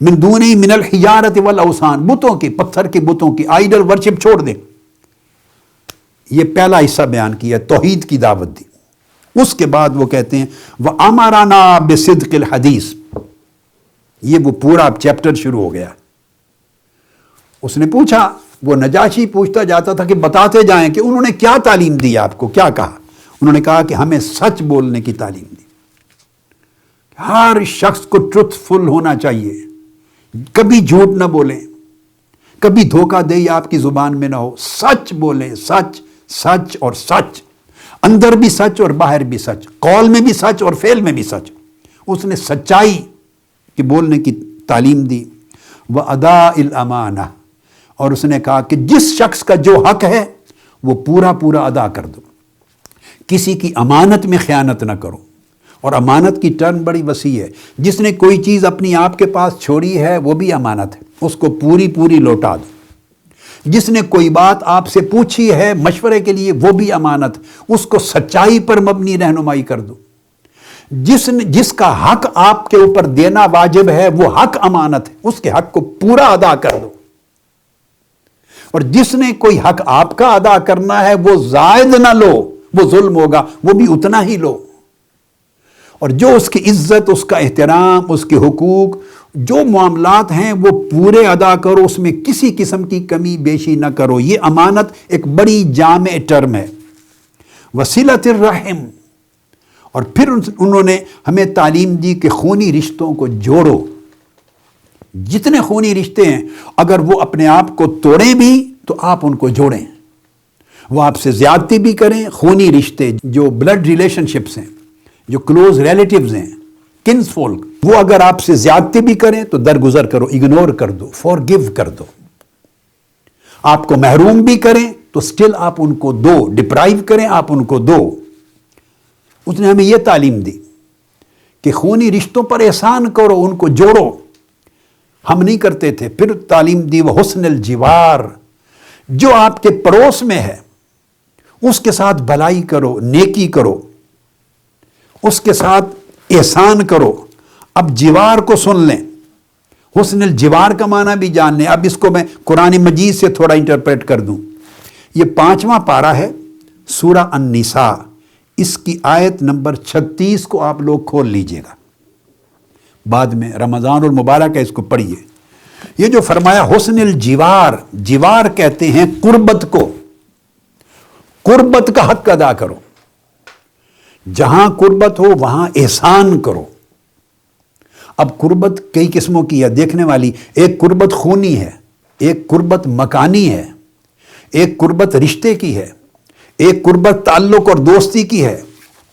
Speaker 1: من دونہی من الحجارۃ والاوثان، بتوں کی، پتھر کی بتوں کی، آئیڈل ورشپ چھوڑ دیں۔ یہ پہلا حصہ بیان کیا، توحید کی دعوت دی۔ اس کے بعد وہ کہتے ہیں وَأَمَرَنَا بِصِدْقِ الْحَدِيثِ، یہ وہ پورا چیپٹر شروع ہو گیا۔ اس نے پوچھا، وہ نجاشی پوچھتا جاتا تھا کہ بتاتے جائیں کہ انہوں نے کیا تعلیم دی آپ کو، کیا کہا؟ انہوں نے کہا کہ ہمیں سچ بولنے کی تعلیم دی، ہر شخص کو ٹروتھ فل ہونا چاہیے، کبھی جھوٹ نہ بولیں، کبھی دھوکہ دہی آپ کی زبان میں نہ ہو، سچ بولیں، سچ سچ اور سچ، اندر بھی سچ اور باہر بھی سچ، قول میں بھی سچ اور فعل میں بھی سچ۔ اس نے سچائی کہ بولنے کی تعلیم دی۔ وَأَدَاءِ الْأَمَانَةِ، اور اس نے کہا کہ جس شخص کا جو حق ہے وہ پورا پورا ادا کر دو، کسی کی امانت میں خیانت نہ کرو، اور امانت کی ٹرم بڑی وسیع ہے، جس نے کوئی چیز اپنی آپ کے پاس چھوڑی ہے وہ بھی امانت ہے، اس کو پوری پوری لوٹا دو، جس نے کوئی بات آپ سے پوچھی ہے مشورے کے لیے وہ بھی امانت، اس کو سچائی پر مبنی رہنمائی کر دو، جس کا حق آپ کے اوپر دینا واجب ہے وہ حق امانت ہے، اس کے حق کو پورا ادا کر دو، اور جس نے کوئی حق آپ کا ادا کرنا ہے وہ زائد نہ لو، وہ ظلم ہوگا، وہ بھی اتنا ہی لو، اور جو اس کی عزت، اس کا احترام، اس کے حقوق، جو معاملات ہیں وہ پورے ادا کرو، اس میں کسی قسم کی کمی بیشی نہ کرو۔ یہ امانت ایک بڑی جامع ٹرم ہے۔ وصلۃ الرحم، اور پھر انہوں نے ہمیں تعلیم دی کہ خونی رشتوں کو جوڑو، جتنے خونی رشتے ہیں اگر وہ اپنے آپ کو توڑیں بھی تو آپ ان کو جوڑیں، وہ آپ سے زیادتی بھی کریں، خونی رشتے جو بلڈ ریلیشن شپس ہیں، جو کلوز ریلیٹیوز ہیں، کنز فولک، وہ اگر آپ سے زیادتی بھی کریں تو درگزر کرو، اگنور کر دو، فورگیو کر دو، آپ کو محروم بھی کریں تو سٹل آپ ان کو دو، ڈپرائیو کریں آپ ان کو دو۔ اس نے ہمیں یہ تعلیم دی کہ خونی رشتوں پر احسان کرو، ان کو جوڑو، ہم نہیں کرتے تھے۔ پھر تعلیم دی وہ حسن الجوار، جو آپ کے پڑوس میں ہے اس کے ساتھ بھلائی کرو، نیکی کرو، اس کے ساتھ احسان کرو۔ اب جوار کو سن لیں، حسن الجوار کا معنی بھی جان لیں۔ اب اس کو میں قرآن مجید سے تھوڑا انٹرپریٹ کر دوں۔ یہ 5واں پارہ ہے سورہ النساء، اس کی آیت نمبر 36 کو آپ لوگ کھول لیجئے گا، بعد میں رمضان المبارک ہے، اس کو پڑھیے۔ یہ جو فرمایا حسن الجوار، جوار کہتے ہیں قربت کو، قربت کا حق ادا کرو، جہاں قربت ہو وہاں احسان کرو۔ اب قربت کئی قسموں کی ہے دیکھنے والی، ایک قربت خونی ہے، ایک قربت مکانی ہے، ایک قربت رشتے کی ہے، ایک قربت تعلق اور دوستی کی ہے۔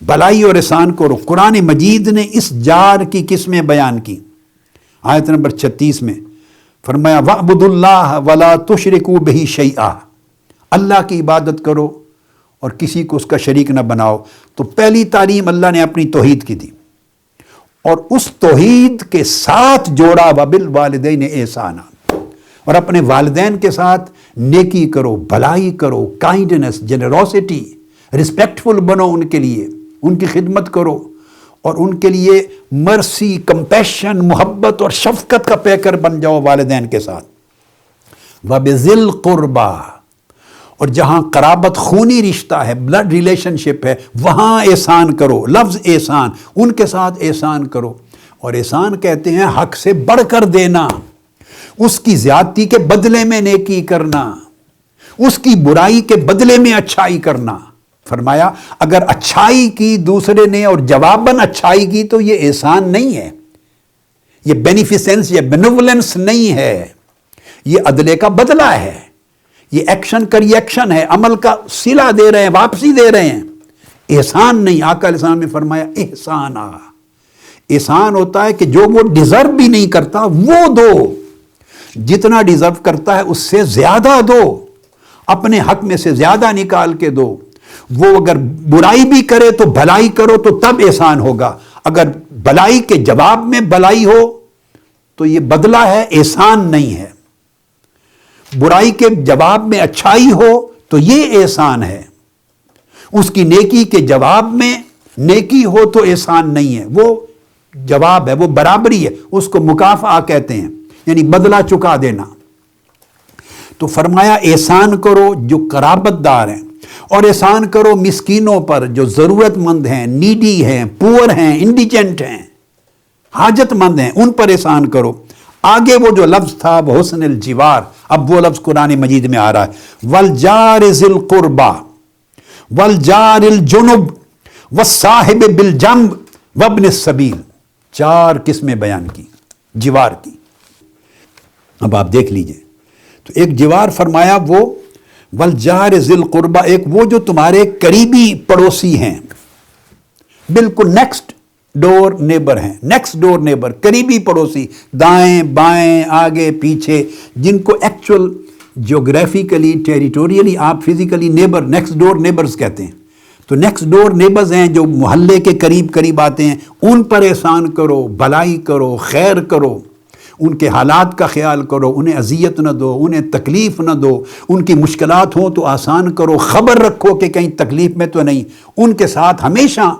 Speaker 1: بھلائی اور احسان کرو۔ قرآن مجید نے اس جار کی قسمیں بیان کی۔ آیت نمبر 36 میں فرمایا وَاعْبُدُوا اللَّهَ وَلَا تُشْرِكُوا بِهِ شَيْئًا، اللہ کی عبادت کرو اور کسی کو اس کا شریک نہ بناؤ۔ تو پہلی تعلیم اللہ نے اپنی توحید کی دی، اور اس توحید کے ساتھ جوڑا وَبِالْوَالِدَيْنِ إِحْسَانًا، اور اپنے والدین کے ساتھ نیکی کرو، بھلائی کرو، کائنڈنس، جنروسٹی، رسپیکٹفل بنو، ان کے لیے ان کی خدمت کرو، اور ان کے لیے مرسی، کمپیشن، محبت اور شفقت کا پیکر بن جاؤ والدین کے ساتھ۔ وَبِذِي الْقُرْبَى، اور جہاں قرابت خونی رشتہ ہے، بلڈ ریلیشن شپ ہے، وہاں احسان کرو۔ لفظ احسان، ان کے ساتھ احسان کرو۔ اور احسان کہتے ہیں حق سے بڑھ کر دینا، اس کی زیادتی کے بدلے میں نیکی کرنا، اس کی برائی کے بدلے میں اچھائی کرنا۔ فرمایا اگر اچھائی کی دوسرے نے اور جواباً اچھائی کی تو یہ احسان نہیں ہے، یہ بینیفیسنس، یہ بینیولنس نہیں ہے، یہ عدلے کا بدلہ ہے، یہ ایکشن کا ریئیکشن ہے، عمل کا صلہ دے رہے ہیں، واپسی دے رہے ہیں، احسان نہیں۔ آقا علیہ السلام نے فرمایا احسان احسان ہوتا ہے کہ جو وہ ڈیزرو بھی نہیں کرتا وہ دو، جتنا ڈیزرو کرتا ہے اس سے زیادہ دو، اپنے حق میں سے زیادہ نکال کے دو۔ وہ اگر برائی بھی کرے تو بھلائی کرو تو تب احسان ہوگا، اگر بھلائی کے جواب میں بھلائی ہو تو یہ بدلہ ہے، احسان نہیں ہے۔ برائی کے جواب میں اچھائی ہو تو یہ احسان ہے، اس کی نیکی کے جواب میں نیکی ہو تو احسان نہیں ہے، وہ جواب ہے، وہ برابری ہے، اس کو مکافعہ کہتے ہیں، یعنی بدلہ چکا دینا۔ تو فرمایا احسان کرو جو قرابت دار ہیں، اور احسان کرو مسکینوں پر جو ضرورت مند ہیں، نیڈی ہیں، پور ہیں، انڈیجنٹ ہیں، حاجت مند ہیں، ان پر احسان کرو۔ آگے وہ جو لفظ تھا وہ حسن الجوار، اب وہ لفظ قرآن مجید میں آ رہا ہے وَالْجَارِ ذِي الْقُرْبَى وَالْجَارِ الْجُنُبِ وَالصَّاحِبِ بِالْجَنبِ وَابْنِ السَّبِيلِ، 4 قسمیں بیان کی جوار کی۔ اب آپ دیکھ لیجئے، تو ایک جوار فرمایا وہ وَالْجَارِ ذِي الْقُرْبَى، ایک وہ جو تمہارے قریبی پڑوسی ہیں، بالکل نیکسٹ ڈور نیبر ہیں، نیکسٹ ڈور نیبر، قریبی پڑوسی، دائیں بائیں آگے پیچھے، جن کو ایکچول جیوگرافیکلی ٹیریٹوریلی آپ physically neighbour, next door neighbours کہتے ہیں۔ تو نیکسٹ ڈور نیبرز ہیں جو محلے کے قریب قریب آتے ہیں، ان پر احسان کرو، بھلائی کرو، خیر کرو، ان کے حالات کا خیال کرو، انہیں اذیت نہ دو، انہیں تکلیف نہ دو، ان کی مشکلات ہوں تو آسان کرو، خبر رکھو کہ کہیں تکلیف میں تو نہیں، ان کے ساتھ ہمیشہ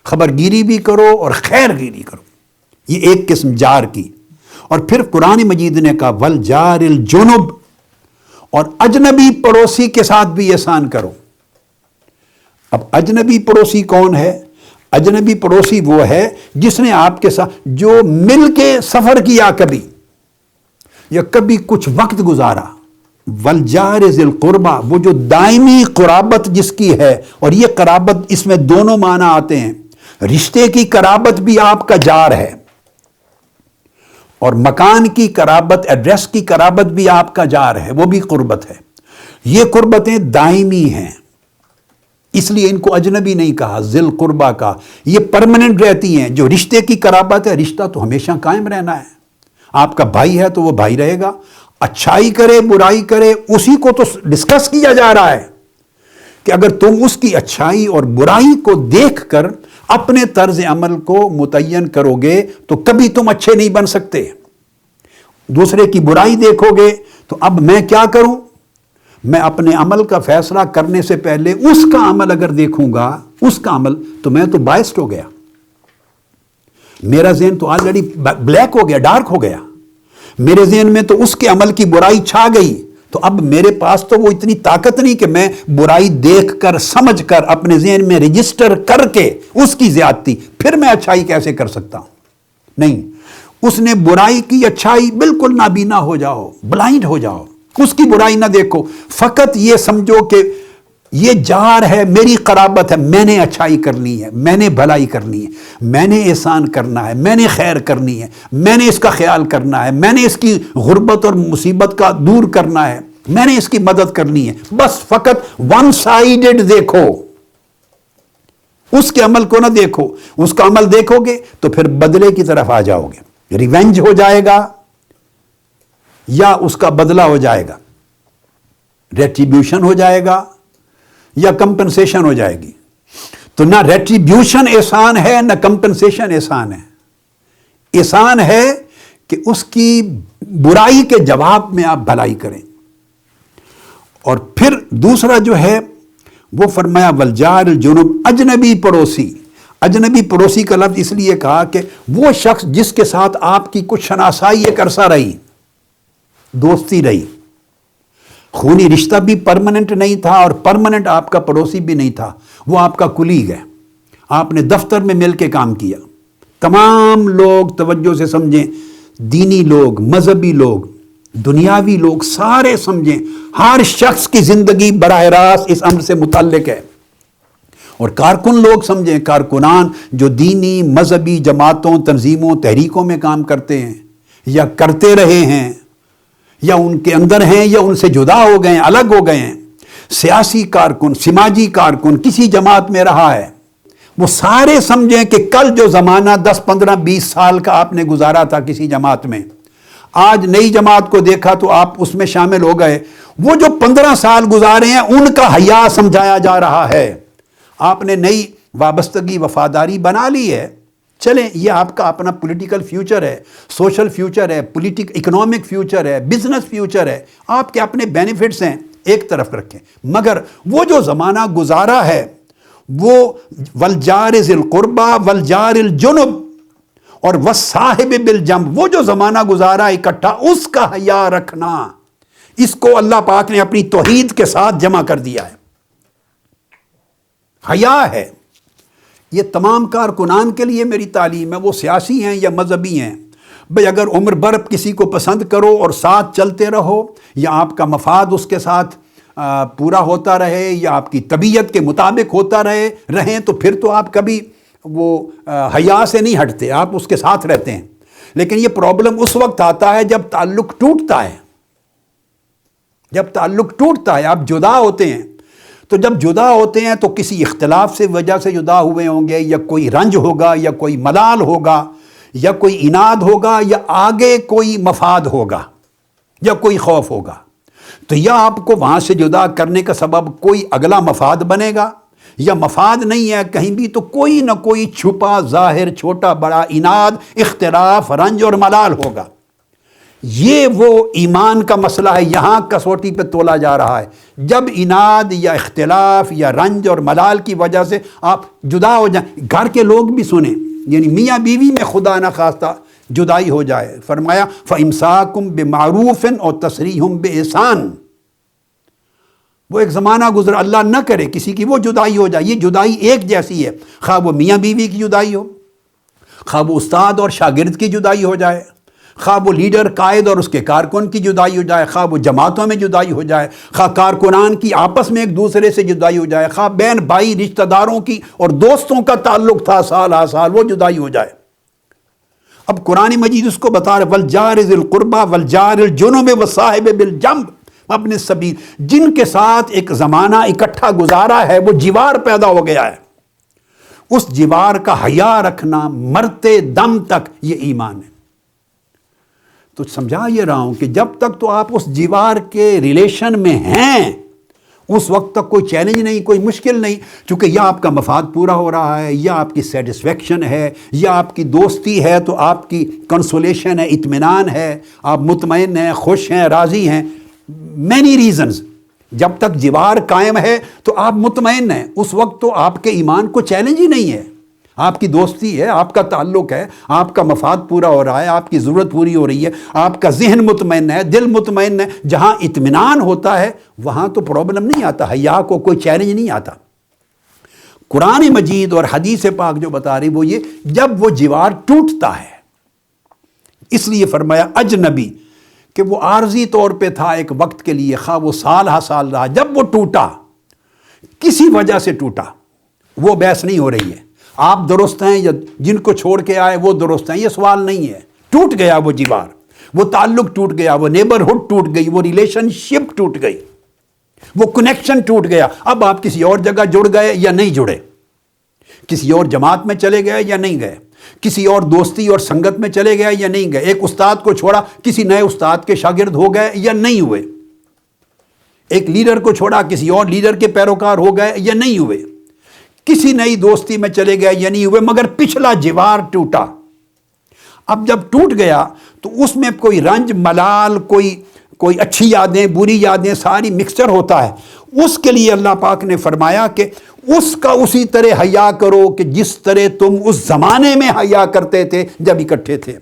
Speaker 1: خبر گیری بھی کرو اور خیر گیری کرو۔ یہ ایک قسم جار کی۔ اور پھر قرآن مجید نے کہا وَالْجَارِ الْجُنُبِ، اور اجنبی پڑوسی کے ساتھ بھی احسان کرو۔ اب اجنبی پڑوسی کون ہے؟ اجنبی پڑوسی وہ ہے جس نے آپ کے ساتھ جو مل کے سفر کیا کبھی، یا کبھی کچھ وقت گزارا۔ وَالْجَارِ ذِي الْقُرْبَى، وہ جو دائمی قرابت جس کی ہے، اور یہ قرابت اس میں دونوں معنی آتے ہیں، رشتے کی قرابت بھی آپ کا جار ہے، اور مکان کی قرابت، ایڈریس کی قرابت بھی آپ کا جار ہے، وہ بھی قربت ہے۔ یہ قربتیں دائمی ہیں، اس لیے ان کو اجنبی نہیں کہا، ذی القربہ کا۔ یہ پرماننٹ رہتی ہیں۔ جو رشتے کی قرابت ہے، رشتہ تو ہمیشہ قائم رہنا ہے۔ آپ کا بھائی ہے تو وہ بھائی رہے گا، اچھائی کرے برائی کرے، اسی کو تو ڈسکس کیا جا رہا ہے کہ اگر تم اس کی اچھائی اور برائی کو دیکھ کر اپنے طرز عمل کو متعین کرو گے تو کبھی تم اچھے نہیں بن سکتے۔ دوسرے کی برائی دیکھو گے تو اب میں کیا کروں؟ میں اپنے عمل کا فیصلہ کرنے سے پہلے اس کا عمل اگر دیکھوں گا، اس کا عمل، تو میں تو بائسڈ ہو گیا، میرا ذہن تو آلریڈی بلیک ہو گیا، ڈارک ہو گیا، میرے ذہن میں تو اس کے عمل کی برائی چھا گئی، تو اب میرے پاس تو وہ اتنی طاقت نہیں کہ میں برائی دیکھ کر سمجھ کر اپنے ذہن میں رجسٹر کر کے اس کی زیادتی پھر میں اچھائی کیسے کر سکتا ہوں. نہیں، اس نے برائی کی اچھائی بالکل نابینا ہو جاؤ، بلائنڈ ہو جاؤ، اس کی برائی نہ دیکھو، فقط یہ سمجھو کہ یہ جار ہے، میری قرابت ہے، میں نے اچھائی کرنی ہے، میں نے بھلائی کرنی ہے، میں نے احسان کرنا ہے، میں نے خیر کرنی ہے، میں نے اس کا خیال کرنا ہے، میں نے اس کی غربت اور مصیبت کا دور کرنا ہے، میں نے اس کی مدد کرنی ہے. بس فقط ون سائیڈڈ دیکھو، اس کے عمل کو نہ دیکھو. اس کا عمل دیکھو گے تو پھر بدلے کی طرف آ جاؤ گے، ریونج ہو جائے گا یا اس کا بدلہ ہو جائے گا، ریٹریبیوشن ہو جائے گا یا کمپنسیشن ہو جائے گی. تو نہ ریٹریبیوشن احسان ہے نہ کمپنسیشن احسان ہے. احسان ہے کہ اس کی برائی کے جواب میں آپ بھلائی کریں. اور پھر دوسرا جو ہے وہ فرمایا والجار الجنب، اجنبی پڑوسی. اجنبی پڑوسی کا لفظ اس لیے کہا کہ وہ شخص جس کے ساتھ آپ کی کچھ شناسائی ایک عرصہ رہی، دوستی رہی، خونی رشتہ بھی پرماننٹ نہیں تھا اور پرماننٹ آپ کا پڑوسی بھی نہیں تھا، وہ آپ کا کلیگ ہے، آپ نے دفتر میں مل کے کام کیا. تمام لوگ توجہ سے سمجھیں، دینی لوگ، مذہبی لوگ، دنیاوی لوگ، سارے سمجھیں، ہر شخص کی زندگی براہ راست اس امر سے متعلق ہے. اور کارکن لوگ سمجھیں، کارکنان جو دینی مذہبی جماعتوں، تنظیموں، تحریکوں میں کام کرتے ہیں یا کرتے رہے ہیں یا ان کے اندر ہیں یا ان سے جدا ہو گئے ہیں، الگ ہو گئے ہیں، سیاسی کارکن، سماجی کارکن کسی جماعت میں رہا ہے، وہ سارے سمجھیں کہ کل جو زمانہ 10 15 20 سال کا آپ نے گزارا تھا کسی جماعت میں، آج نئی جماعت کو دیکھا تو آپ اس میں شامل ہو گئے، وہ جو 15 سال گزارے ہیں ان کا حیا سمجھایا جا رہا ہے. آپ نے نئی وابستگی، وفاداری بنا لی ہے، چلیں یہ آپ کا اپنا پولیٹیکل فیوچر ہے، سوشل فیوچر ہے، اکنامک فیوچر ہے، بزنس فیوچر ہے، آپ کے اپنے بینیفٹس ہیں، ایک طرف رکھیں. مگر وہ جو زمانہ گزارا ہے وہ والجار ذی القربى والجار الجنب اور والصاحب بالجنب، وہ جو زمانہ گزارا اکٹھا، اس کا حیا رکھنا، اس کو اللہ پاک نے اپنی توحید کے ساتھ جمع کر دیا ہے. حیا ہے. یہ تمام کارکنان کے لیے میری تعلیم ہے، وہ سیاسی ہیں یا مذہبی ہیں. بھئی اگر عمر بھر کسی کو پسند کرو اور ساتھ چلتے رہو، یا آپ کا مفاد اس کے ساتھ پورا ہوتا رہے یا آپ کی طبیعت کے مطابق ہوتا رہیں تو پھر تو آپ کبھی وہ حیا سے نہیں ہٹتے، آپ اس کے ساتھ رہتے ہیں. لیکن یہ پرابلم اس وقت آتا ہے جب تعلق ٹوٹتا ہے. جب تعلق ٹوٹتا ہے، آپ جدا ہوتے ہیں. تو جب جدا ہوتے ہیں تو کسی اختلاف سے وجہ سے جدا ہوئے ہوں گے، یا کوئی رنج ہوگا، یا کوئی ملال ہوگا، یا کوئی عناد ہوگا، یا آگے کوئی مفاد ہوگا، یا کوئی خوف ہوگا. تو یا آپ کو وہاں سے جدا کرنے کا سبب کوئی اگلا مفاد بنے گا، یا مفاد نہیں ہے کہیں بھی تو کوئی نہ کوئی چھپا ظاہر چھوٹا بڑا عناد، اختلاف، رنج اور ملال ہوگا. یہ وہ ایمان کا مسئلہ ہے، یہاں کسوٹی پہ تولا جا رہا ہے. جب عناد یا اختلاف یا رنج اور ملال کی وجہ سے آپ جدا ہو جائیں، گھر کے لوگ بھی سنیں، یعنی میاں بیوی میں خدا نہ خواستہ جدائی ہو جائے، فرمایا فَإِمْسَاكُمْ بِمَعْرُوفٍ اور تَسْرِيحٌ بِإِحْسَان. وہ ایک زمانہ گزرا، اللہ نہ کرے کسی کی وہ جدائی ہو جائے. یہ جدائی ایک جیسی ہے، خواہ وہ میاں بیوی کی جدائی ہو، خواہ وہ استاد اور شاگرد کی جدائی ہو جائے، خواہ وہ لیڈر قائد اور اس کے کارکن کی جدائی ہو جائے، خواہ وہ جماعتوں میں جدائی ہو جائے، خواہ کارکنان کی آپس میں ایک دوسرے سے جدائی ہو جائے، خواہ بہن بھائی رشتہ داروں کی اور دوستوں کا تعلق تھا سال ہا سال، وہ جدائی ہو جائے. اب قرآن مجید اس کو بتا رہے والجار ذی القربى والجار الجنب والصاحب بالجنب ابن السبیل، جن کے ساتھ ایک زمانہ اکٹھا گزارا ہے، وہ جیوار پیدا ہو گیا ہے. اس جیوار کا حیا رکھنا مرتے دم تک یہ ایمان ہے. تو سمجھا یہ رہا ہوں کہ جب تک تو آپ اس جیوار کے ریلیشن میں ہیں، اس وقت تک کوئی چیلنج نہیں، کوئی مشکل نہیں، چونکہ یا آپ کا مفاد پورا ہو رہا ہے، یا آپ کی سیٹسفیکشن ہے، یا آپ کی دوستی ہے تو آپ کی کنسولیشن ہے، اطمینان ہے، آپ مطمئن ہیں، خوش ہیں، راضی ہیں. Many reasons. جب تک جیوار قائم ہے تو آپ مطمئن ہیں، اس وقت تو آپ کے ایمان کو چیلنج ہی نہیں ہے. آپ کی دوستی ہے، آپ کا تعلق ہے، آپ کا مفاد پورا ہو رہا ہے، آپ کی ضرورت پوری ہو رہی ہے، آپ کا ذہن مطمئن ہے، دل مطمئن ہے، جہاں اطمینان ہوتا ہے وہاں تو پرابلم نہیں آتا، حیا کو کوئی چیلنج نہیں آتا۔ قرآن مجید اور حدیث پاک جو بتا رہی وہ یہ، جب وہ جوار ٹوٹتا ہے، اس لیے فرمایا اجنبی کہ وہ عارضی طور پہ تھا ایک وقت کے لیے، خواہ وہ سال ہا سال رہا، جب وہ ٹوٹا کسی وجہ سے ٹوٹا، وہ بحث نہیں ہو رہی ہے آپ درست ہیں یا جن کو چھوڑ کے آئے وہ درست ہیں، یہ سوال نہیں ہے، ٹوٹ گیا وہ جوار، وہ تعلق ٹوٹ گیا، وہ نیبرہڈ ٹوٹ گئی، وہ ریلیشن شپ ٹوٹ گئی، وہ کنیکشن ٹوٹ گیا۔ اب آپ کسی اور جگہ جڑ گئے یا نہیں جڑے، کسی اور جماعت میں چلے گئے یا نہیں گئے، کسی اور دوستی اور سنگت میں چلے گئے یا نہیں گئے، ایک استاد کو چھوڑا کسی نئے استاد کے شاگرد ہو گئے یا نہیں ہوئے، ایک لیڈر کو چھوڑا کسی اور لیڈر کے پیروکار ہو گئے یا نہیں ہوئے، کسی نئی دوستی میں چلے گئے یا نہیں ہوئے، مگر پچھلا جوار ٹوٹا۔ اب جب ٹوٹ گیا تو اس میں کوئی رنج ملال، کوئی اچھی یادیں بری یادیں ساری مکسچر ہوتا ہے۔ اس کے لیے اللہ پاک نے فرمایا کہ اس کا اسی طرح حیا کرو کہ جس طرح تم اس زمانے میں حیا کرتے تھے جب اکٹھے تھے۔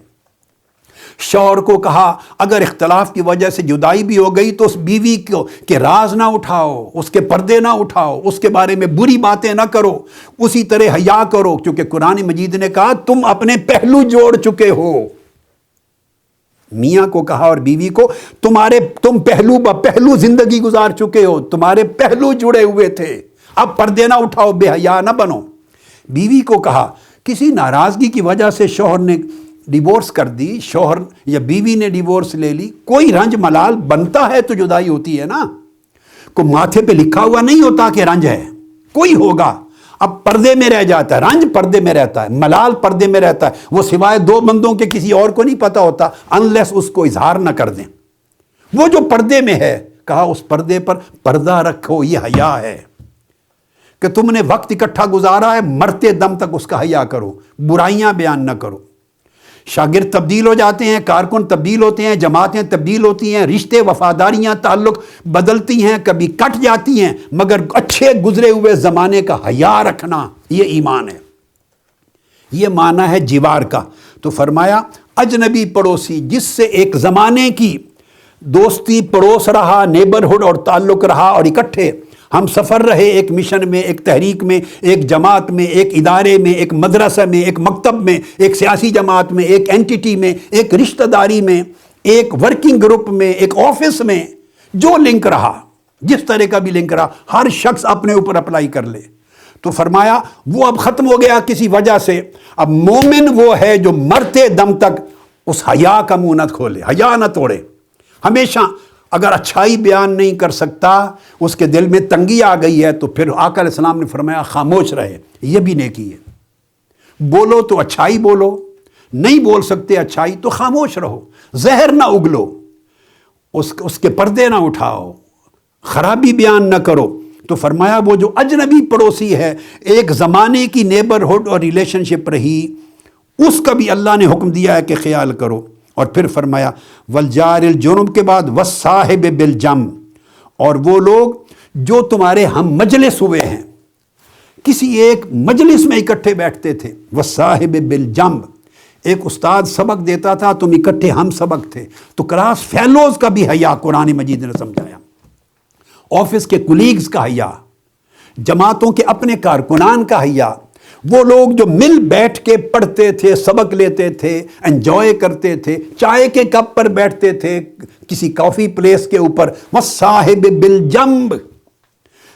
Speaker 1: شوہر کو کہا اگر اختلاف کی وجہ سے جدائی بھی ہو گئی تو اس بیوی کو کہ راز نہ اٹھاؤ، اس کے پردے نہ اٹھاؤ، اس کے بارے میں بری باتیں نہ کرو، اسی طرح حیا کرو، کیونکہ قرآن مجید نے کہا تم اپنے پہلو جوڑ چکے ہو۔ میاں کو کہا اور بیوی کو تم پہلو پہلو زندگی گزار چکے ہو، تمہارے پہلو جڑے ہوئے تھے، اب پردے نہ اٹھاؤ، بے حیا نہ بنو۔ بیوی کو کہا کسی ناراضگی کی وجہ سے شوہر نے ڈیورس کر دی، شوہر یا بیوی نے ڈیورس لے لی، کوئی رنج ملال بنتا ہے تو جدائی ہوتی ہے نا، کوئی ماتھے پہ لکھا ہوا نہیں ہوتا کہ رنج ہے، کوئی ہوگا، اب پردے میں رہ جاتا ہے، رنج پردے میں رہتا ہے، ملال پردے میں رہتا ہے، وہ سوائے دو بندوں کے کسی اور کو نہیں پتا ہوتا انلیس اس کو اظہار نہ کر دیں۔ وہ جو پردے میں ہے، کہا اس پردے پر پردہ رکھو، یہ حیا ہے کہ تم نے وقت اکٹھا گزارا ہے، مرتے دم تک اس کا حیا کرو، برائیاں بیان نہ کرو۔ شاگرد تبدیل ہو جاتے ہیں، کارکن تبدیل ہوتے ہیں، جماعتیں تبدیل ہوتی ہیں، رشتے وفاداریاں تعلق بدلتی ہیں، کبھی کٹ جاتی ہیں، مگر اچھے گزرے ہوئے زمانے کا حیا رکھنا یہ ایمان ہے، یہ معنی ہے جوار کا۔ تو فرمایا اجنبی پڑوسی جس سے ایک زمانے کی دوستی پڑوس رہا، نیبرہڈ اور تعلق رہا، اور اکٹھے ہم سفر رہے، ایک مشن میں، ایک تحریک میں، ایک جماعت میں، ایک ادارے میں، ایک مدرسہ میں، ایک مکتب میں، ایک سیاسی جماعت میں، ایک اینٹیٹی میں، ایک رشتہ داری میں، ایک ورکنگ گروپ میں، ایک آفس میں، جو لنک رہا، جس طرح کا بھی لنک رہا، ہر شخص اپنے اوپر اپلائی کر لے۔ تو فرمایا وہ اب ختم ہو گیا کسی وجہ سے، اب مومن وہ ہے جو مرتے دم تک اس حیا کا منہ نہ کھولے، حیا نہ توڑے۔ ہمیشہ اگر اچھائی بیان نہیں کر سکتا، اس کے دل میں تنگی آ گئی ہے، تو پھر آقا علیہ السلام نے فرمایا خاموش رہے، یہ بھی نیکی ہے۔ بولو تو اچھائی بولو، نہیں بول سکتے اچھائی تو خاموش رہو، زہر نہ اگلو، اس کے پردے نہ اٹھاؤ، خرابی بیان نہ کرو۔ تو فرمایا وہ جو اجنبی پڑوسی ہے، ایک زمانے کی نیبرہڈ اور ریلیشن شپ رہی، اس کا بھی اللہ نے حکم دیا ہے کہ خیال کرو۔ اور پھر فرمایا والجار الجنب کے بعد والصاحب بالجنب، اور وہ لوگ جو تمہارے ہم مجلس ہوئے ہیں، کسی ایک مجلس میں اکٹھے بیٹھتے تھے، والصاحب بالجنب، ایک استاد سبق دیتا تھا، تم اکٹھے ہم سبق تھے، تو کلاس فیلوز کا بھی حیا قرآن مجید نے سمجھایا، آفس کے کولیگز کا حیا، جماعتوں کے اپنے کارکنان کا حیا، وہ لوگ جو مل بیٹھ کے پڑھتے تھے، سبق لیتے تھے، انجوائے کرتے تھے، چائے کے کپ پر بیٹھتے تھے، کسی کافی پلیس کے اوپر، والصاحب بالجنب،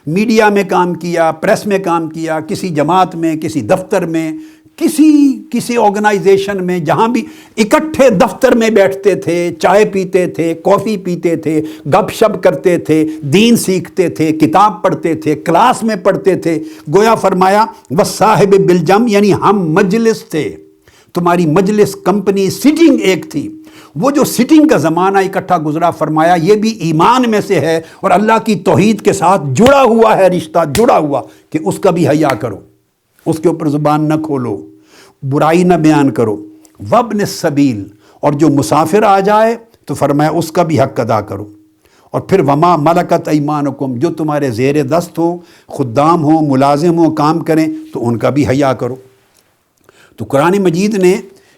Speaker 1: میڈیا میں کام کیا، پریس میں کام کیا، کسی جماعت میں، کسی دفتر میں، کسی آرگنائزیشن میں، جہاں بھی اکٹھے دفتر میں بیٹھتے تھے، چائے پیتے تھے، کافی پیتے تھے، گپ شپ کرتے تھے، دین سیکھتے تھے، کتاب پڑھتے تھے، کلاس میں پڑھتے تھے، گویا فرمایا والصاحب بالجنب، یعنی ہم مجلس تھے، تمہاری مجلس کمپنی سٹنگ ایک تھی۔ وہ جو سٹنگ کا زمانہ اکٹھا گزرا، فرمایا یہ بھی ایمان میں سے ہے اور اللہ کی توحید کے ساتھ جڑا ہوا ہے، رشتہ جڑا ہوا، کہ اس کا بھی حیا کرو، اس کے اوپر زبان نہ کھولو، برائی نہ بیان کرو۔ وابن السبیل، اور جو مسافر آ جائے تو فرمایا اس کا بھی حق ادا کرو۔ اور پھر وما ملکت ایمانکم، جو تمہارے زیر دست ہوں، خدام ہوں، ملازم ہوں، کام کریں، تو ان کا بھی حیا کرو۔ تو قرآن مجید نے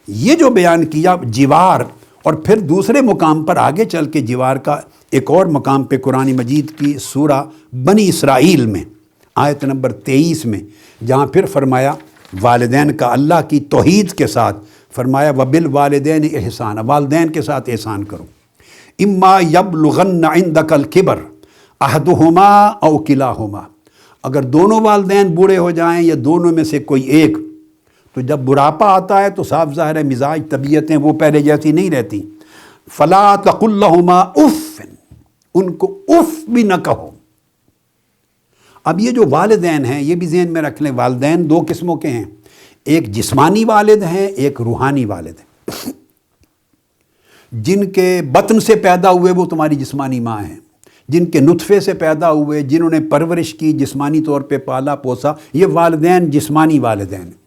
Speaker 1: یہ جو بیان کیا جوار، اور پھر دوسرے مقام پر آگے چل کے جوار کا ایک اور مقام پہ قرآن مجید کی سورہ بنی اسرائیل میں آیت نمبر 23 میں جہاں پھر فرمایا والدین کا اللہ کی توحید کے ساتھ فرمایا وبالوالدین احسانا، والدین کے ساتھ احسان کرو، اما یبلغن عندک الکبر احدہما او کلاہما، اگر دونوں والدین بوڑھے ہو جائیں یا دونوں میں سے کوئی ایک، تو جب بڑھاپا آتا ہے تو صاف ظاہر ہے مزاج طبیعتیں وہ پہلے جیسی نہیں رہتی، فلا تقل لہما اف، ان کو اف بھی نہ کہو۔ اب یہ جو والدین ہیں یہ بھی ذہن میں رکھ لیں، والدین دو قسموں کے ہیں، ایک جسمانی والد ہیں، ایک روحانی والد ہیں۔ جن کے بطن سے پیدا ہوئے وہ تمہاری جسمانی ماں ہیں، جن کے نطفے سے پیدا ہوئے، جنہوں نے پرورش کی، جسمانی طور پہ پالا پوسا، یہ والدین جسمانی والدین ہیں۔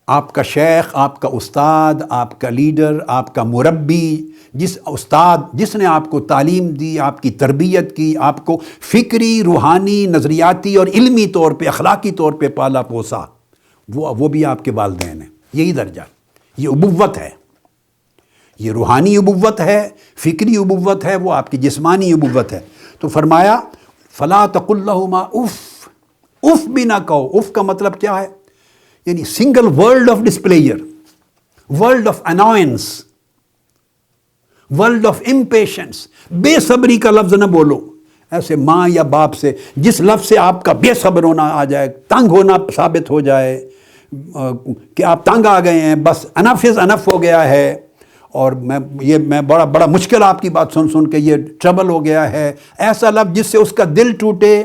Speaker 1: آپ کا شیخ، آپ کا استاد، آپ کا لیڈر، آپ کا مربی، جس استاد جس نے آپ کو تعلیم دی، آپ کی تربیت کی، آپ کو فکری، روحانی، نظریاتی اور علمی طور پہ، اخلاقی طور پہ پالا پوسا، وہ بھی آپ کے والدین ہیں۔ یہی درجہ، یہ ابوت ہے، یہ روحانی ابوت ہے، فکری ابوت ہے، وہ آپ کی جسمانی ابوت ہے۔ تو فرمایا فلا تقل لہما اف، اف بھی نہ کہو۔ اف کا مطلب کیا ہے؟ یعنی single world of displeasure, world of annoyance, world of impatience, بے صبری کا لفظ نہ بولو۔ ایسے ماں یا باپ سے جس لفظ سے آپ کا بے صبر ہونا آ جائے، تنگ ہونا ثابت ہو جائے کہ آپ تنگ آ گئے ہیں، بس انف از انف ہو گیا ہے، اور میں بڑا مشکل آپ کی بات سن کے یہ ٹربل ہو گیا ہے، ایسا لفظ جس سے اس کا دل ٹوٹے،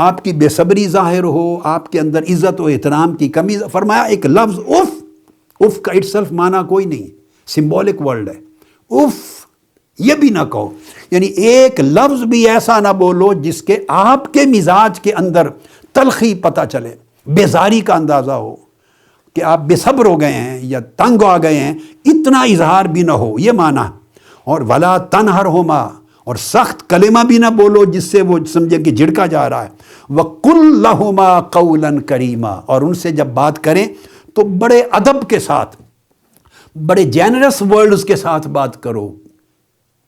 Speaker 1: آپ کی بے صبری ظاہر ہو، آپ کے اندر عزت و احترام کی کمی۔ فرمایا ایک لفظ اف، اف کا اٹ سیلف معنی کوئی نہیں، سمبولک ورڈ ہے، اف یہ بھی نہ کہو، یعنی ایک لفظ بھی ایسا نہ بولو جس کے آپ کے مزاج کے اندر تلخی پتہ چلے، بیزاری کا اندازہ ہو کہ آپ بے صبر ہو گئے ہیں یا تنگ آ گئے ہیں، اتنا اظہار بھی نہ ہو، یہ معنی۔ اور ولا تنہرہما، اور سخت کلمہ بھی نہ بولو جس سے وہ سمجھے کہ جھڑکا جا رہا ہے۔ وَقُلْ لَهُمَا قَوْلًا كَرِيمًا، اور ان سے جب بات کریں تو بڑے ادب کے ساتھ، بڑے جینرس ورڈز کے ساتھ بات کرو،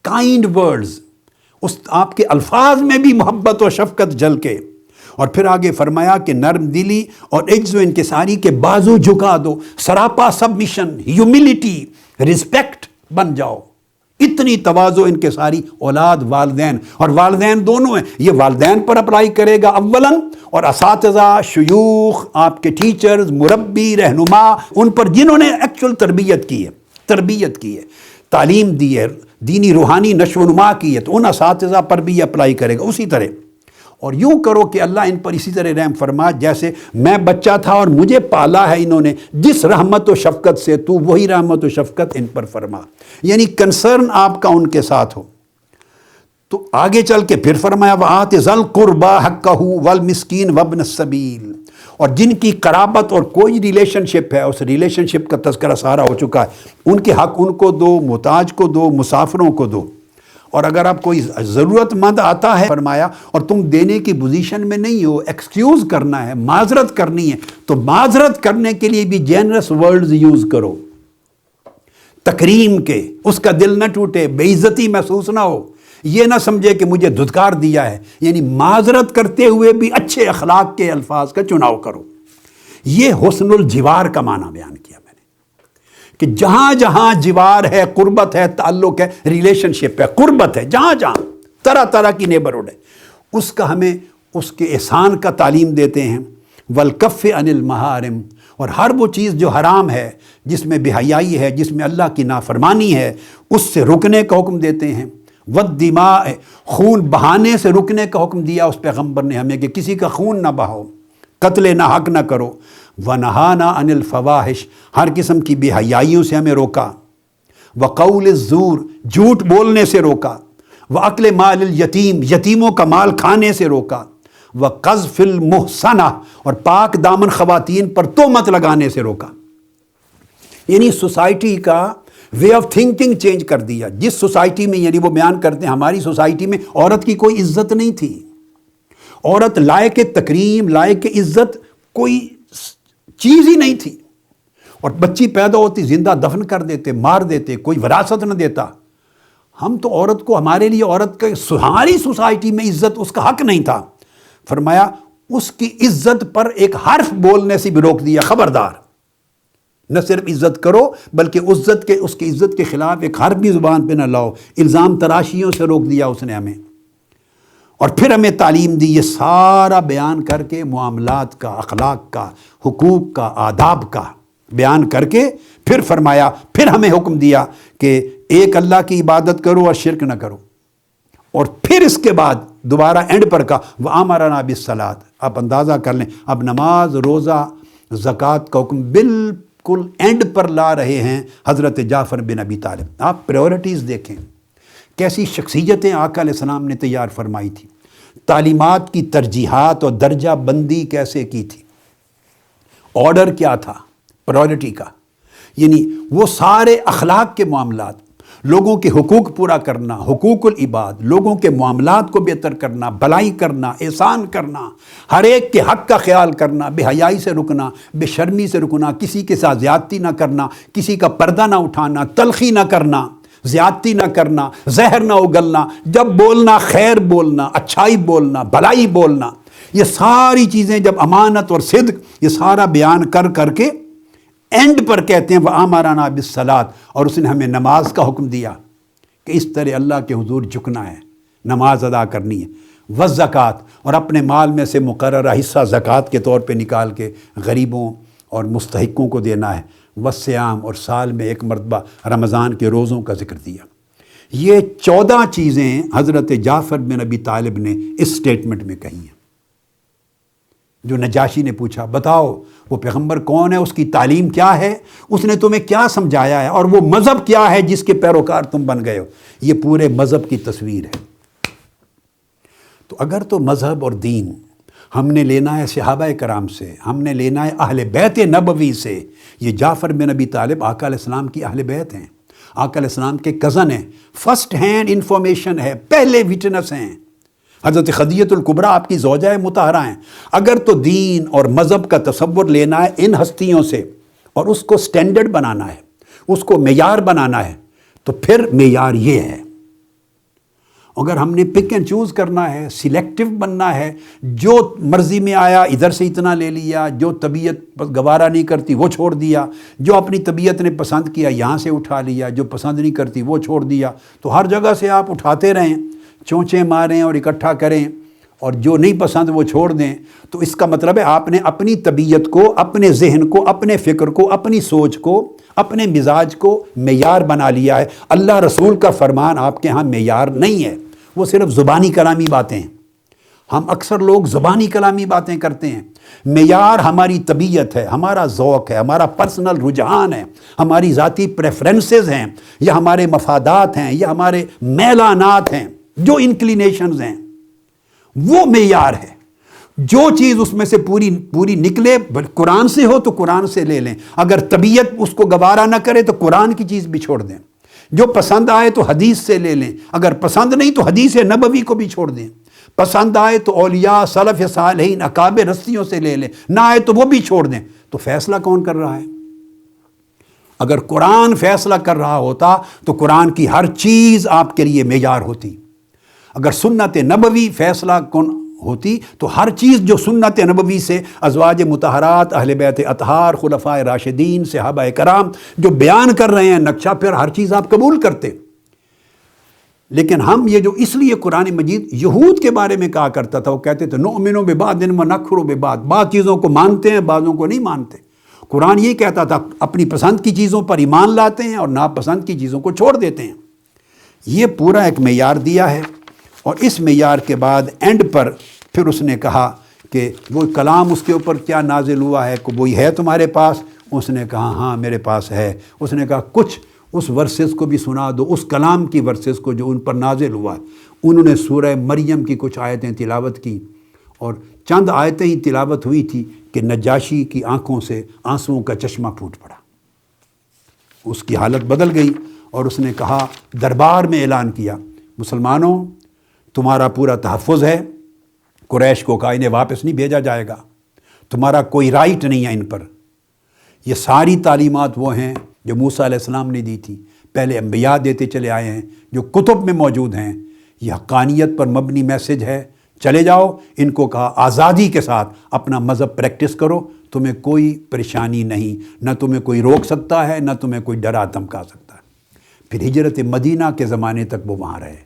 Speaker 1: کائنڈ ورڈز، آپ کے الفاظ میں بھی محبت و شفقت جھلکے۔ اور پھر آگے فرمایا کہ نرم دلی اور عجز و انکساری کے بازو جھکا دو، سراپا سبمیشن، ہیوملٹی، رسپیکٹ بن جاؤ، اتنی تواضع انکساری اولاد والدین، اور والدین دونوں ہیں، یہ والدین پر اپلائی کرے گا اولاً، اور اساتذہ، شیوخ، آپ کے ٹیچرز، مربی، رہنما، ان پر جنہوں نے ایکچول تربیت کی ہے، تعلیم دی ہے، دینی روحانی نشو و نما کی ہے، تو ان اساتذہ پر بھی یہ اپلائی کرے گا اسی طرح۔ اور یوں کرو کہ اللہ ان پر اسی طرح رحم فرما جیسے میں بچہ تھا اور مجھے پالا ہے انہوں نے، جس رحمت و شفقت سے تو وہی رحمت و شفقت ان پر فرما، یعنی کنسرن آپ کا ان کے ساتھ ہو۔ تو آگے چل کے پھر فرمایا وَآتِ ذَا الْقُرْبَى حَقَّهُ وَالْمِسْكِينَ وَابْنَ السَّبِيلِ، اور جن کی قرابت اور کوئی ریلیشن شپ ہے، اس ریلیشن شپ کا تذکرہ سارا ہو چکا ہے، ان کے حق ان کو دو، محتاج کو دو، مسافروں کو دو۔ اور اگر آپ کوئی ضرورت مند آتا ہے فرمایا اور تم دینے کی پوزیشن میں نہیں ہو، ایکسکیوز کرنا ہے، معذرت کرنی ہے، تو معذرت کرنے کے لیے بھی جینرس ورڈز یوز کرو، تکریم کے، اس کا دل نہ ٹوٹے، بے عزتی محسوس نہ ہو، یہ نہ سمجھے کہ مجھے دھتکار دیا ہے، یعنی معذرت کرتے ہوئے بھی اچھے اخلاق کے الفاظ کا چناؤ کرو۔ یہ حسن الجوار کا معنی بیان کیا میں نے، کہ جہاں جہاں جوار ہے، قربت ہے، تعلق ہے، ریلیشن شپ ہے، قربت ہے، جہاں جہاں طرح طرح کی نیبرہڈ ہے، اس کا ہمیں اس کے احسان کا تعلیم دیتے ہیں۔ والکف عن المحارم، اور ہر وہ چیز جو حرام ہے، جس میں بے حیائی ہے، جس میں اللہ کی نافرمانی ہے، اس سے رکنے کا حکم دیتے ہیں۔ والدماء، خون بہانے سے رکنے کا حکم دیا اس پیغمبر نے ہمیں کہ کسی کا خون نہ بہاؤ، قتل نہ حق نہ کرو۔ وَنَهَانَا عَنِ الْفَوَاحِشِ، ہر قسم کی بے حیائیوں سے ہمیں روکا۔ وَقَوْلِ الزُّورِ، جھوٹ بولنے سے روکا۔ وَأَكْلِ مَالِ الْيَتِيمِ، یتیموں کا مال کھانے سے روکا۔ وَقَذْفِ الْمُحْصَنَةِ، اور پاک دامن خواتین پر تہمت لگانے سے روکا۔ یعنی سوسائٹی کا وے آف تھنکنگ چینج کر دیا۔ جس سوسائٹی میں، یعنی وہ بیان کرتے ہیں ہماری سوسائٹی میں عورت کی کوئی عزت نہیں تھی، عورت لائق تکریم، لائق عزت کوئی چیز ہی نہیں تھی، اور بچی پیدا ہوتی زندہ دفن کر دیتے، مار دیتے، کوئی وراثت نہ دیتا۔ ہم تو عورت کو، ہمارے لیے عورت کا سہاری سوسائٹی میں عزت اس کا حق نہیں تھا۔ فرمایا اس کی عزت پر ایک حرف بولنے سے بھی روک دیا، خبردار، نہ صرف عزت کرو بلکہ اس کی عزت کے خلاف ایک حرف بھی زبان پہ نہ لاؤ۔ الزام تراشیوں سے روک دیا اس نے ہمیں، اور پھر ہمیں تعلیم دی یہ سارا بیان کر کے، معاملات کا، اخلاق کا، حقوق کا، آداب کا بیان کر کے پھر فرمایا، پھر ہمیں حکم دیا کہ ایک اللہ کی عبادت کرو اور شرک نہ کرو، اور پھر اس کے بعد دوبارہ اینڈ پر کہا وَأَمَرَنَا بِالصَّلَاةِ۔ آپ اندازہ کر لیں، اب نماز، روزہ، زکوٰۃ کا حکم بالکل اینڈ پر لا رہے ہیں حضرت جعفر بن ابی طالب۔ آپ پریورٹیز دیکھیں، کیسی شخصیتیں آقا علیہ السلام نے تیار فرمائی تھی، تعلیمات کی ترجیحات اور درجہ بندی کیسے کی تھی، آرڈر کیا تھا پرائورٹی کا، یعنی وہ سارے اخلاق کے معاملات، لوگوں کے حقوق پورا کرنا، حقوق العباد، لوگوں کے معاملات کو بہتر کرنا، بھلائی کرنا، احسان کرنا، ہر ایک کے حق کا خیال کرنا، بے حیائی سے رکنا، بے شرمی سے رکنا، کسی کے ساتھ زیادتی نہ کرنا، کسی کا پردہ نہ اٹھانا، تلخی نہ کرنا، زیادتی نہ کرنا، زہر نہ اگلنا، جب بولنا خیر بولنا، اچھائی بولنا، بھلائی بولنا، یہ ساری چیزیں جب امانت اور صدق، یہ سارا بیان کر کر کے اینڈ پر کہتے ہیں وَأَمَرَنَا بِالصَّلَاةِ، اور اس نے ہمیں نماز کا حکم دیا کہ اس طرح اللہ کے حضور جھکنا ہے، نماز ادا کرنی ہے، وَالزَّکَاةِ، اور اپنے مال میں سے مقررہ حصہ زکوٰۃ کے طور پہ نکال کے غریبوں اور مستحقوں کو دینا ہے، والصیام، اور سال میں ایک مرتبہ رمضان کے روزوں کا ذکر دیا۔ یہ 14 چیزیں حضرت جعفر بن ابی طالب نے اس سٹیٹمنٹ میں کہی ہیں۔ جو نجاشی نے پوچھا بتاؤ وہ پیغمبر کون ہے، اس کی تعلیم کیا ہے، اس نے تمہیں کیا سمجھایا ہے، اور وہ مذہب کیا ہے جس کے پیروکار تم بن گئے ہو، یہ پورے مذہب کی تصویر ہے۔ تو اگر تو مذہب اور دین ہم نے لینا ہے صحابہ کرام سے، ہم نے لینا ہے اہل بیت نبوی سے، یہ جعفر بن ابی طالب آقا علیہ السلام کی اہل بیت ہیں، آقا علیہ السلام کے کزن ہیں، فرسٹ ہینڈ انفارمیشن ہے، پہلے وٹنس ہیں، حضرت خدیجہ الکبریٰ آپ کی زوجہ مطہرہ ہیں۔ اگر تو دین اور مذہب کا تصور لینا ہے ان ہستیوں سے اور اس کو سٹینڈرڈ بنانا ہے، اس کو معیار بنانا ہے، تو پھر معیار یہ ہے۔ اگر ہم نے پک اینڈ چوز کرنا ہے، سلیکٹو بننا ہے، جو مرضی میں آیا ادھر سے اتنا لے لیا، جو طبیعت گوارا نہیں کرتی وہ چھوڑ دیا، جو اپنی طبیعت نے پسند کیا یہاں سے اٹھا لیا، جو پسند نہیں کرتی وہ چھوڑ دیا، تو ہر جگہ سے آپ اٹھاتے رہیں، چونچیں ماریں اور اکٹھا کریں، اور جو نہیں پسند وہ چھوڑ دیں، تو اس کا مطلب ہے آپ نے اپنی طبیعت کو، اپنے ذہن کو، اپنے فکر کو، اپنی سوچ کو، اپنے مزاج کو معیار بنا لیا ہے۔ اللہ رسول کا فرمان آپ کے ہاں معیار نہیں ہے، وہ صرف زبانی کلامی باتیں ہیں۔ ہم اکثر لوگ زبانی کلامی باتیں کرتے ہیں، معیار ہماری طبیعت ہے، ہمارا ذوق ہے، ہمارا پرسنل رجحان ہے، ہماری ذاتی پریفرنسز ہیں، یا ہمارے مفادات ہیں، یا ہمارے میلانات ہیں، جو انکلینیشنز ہیں، وہ معیار ہے۔ جو چیز اس میں سے پوری نکلے، قرآن سے ہو تو قرآن سے لے لیں، اگر طبیعت اس کو گوارا نہ کرے تو قرآن کی چیز بھی چھوڑ دیں، جو پسند آئے تو حدیث سے لے لیں، اگر پسند نہیں تو حدیث نبوی کو بھی چھوڑ دیں، پسند آئے تو اولیاء، سلف صالحین، اکابر ہستیوں سے لے لیں، نہ آئے تو وہ بھی چھوڑ دیں۔ تو فیصلہ کون کر رہا ہے؟ اگر قرآن فیصلہ کر رہا ہوتا تو قرآن کی ہر چیز آپ کے لیے معیار ہوتی، اگر سنت نبوی فیصلہ کن ہوتی تو ہر چیز جو سنت نبوی سے ازواج مطہرات، اہل بیت اطہار، خلفائے راشدین، صحابہ کرام جو بیان کر رہے ہیں نقشہ، پھر ہر چیز آپ قبول کرتے۔ لیکن ہم یہ جو اس لیے قرآن مجید یہود کے بارے میں کہا کرتا تھا، وہ کہتے تھے نؤمن ببعض ونکفر ببعض، بعض چیزوں کو مانتے ہیں بعضوں کو نہیں مانتے۔ قرآن یہ کہتا تھا اپنی پسند کی چیزوں پر ایمان لاتے ہیں اور ناپسند کی چیزوں کو چھوڑ دیتے ہیں۔ یہ پورا ایک معیار دیا ہے، اور اس معیار کے بعد اینڈ پر پھر اس نے کہا کہ وہ کلام اس کے اوپر کیا نازل ہوا ہے، کہ وہی ہے تمہارے پاس؟ اس نے کہا ہاں میرے پاس ہے۔ اس نے کہا کچھ اس ورسز کو بھی سنا دو، اس کلام کی ورسز کو جو ان پر نازل ہوا ہے۔ انہوں نے سورہ مریم کی کچھ آیتیں تلاوت کی، اور چند آیتیں ہی تلاوت ہوئی تھی کہ نجاشی کی آنکھوں سے آنسوؤں کا چشمہ پھوٹ پڑا، اس کی حالت بدل گئی، اور اس نے کہا، دربار میں اعلان کیا، مسلمانوں تمہارا پورا تحفظ ہے، قریش کو کہا انہیں واپس نہیں بھیجا جائے گا، تمہارا کوئی رائٹ نہیں ہے ان پر، یہ ساری تعلیمات وہ ہیں جو موسیٰ علیہ السلام نے دی تھی، پہلے انبیاء دیتے چلے آئے ہیں، جو کتب میں موجود ہیں۔ یہ حقانیت پر مبنی میسج ہے، چلے جاؤ، ان کو کہا آزادی کے ساتھ اپنا مذہب پریکٹس کرو، تمہیں کوئی پریشانی نہیں، نہ تمہیں کوئی روک سکتا ہے، نہ تمہیں کوئی ڈرا دھمکا سکتا ہے۔ پھر ہجرت مدینہ کے زمانے تک وہ وہاں رہے۔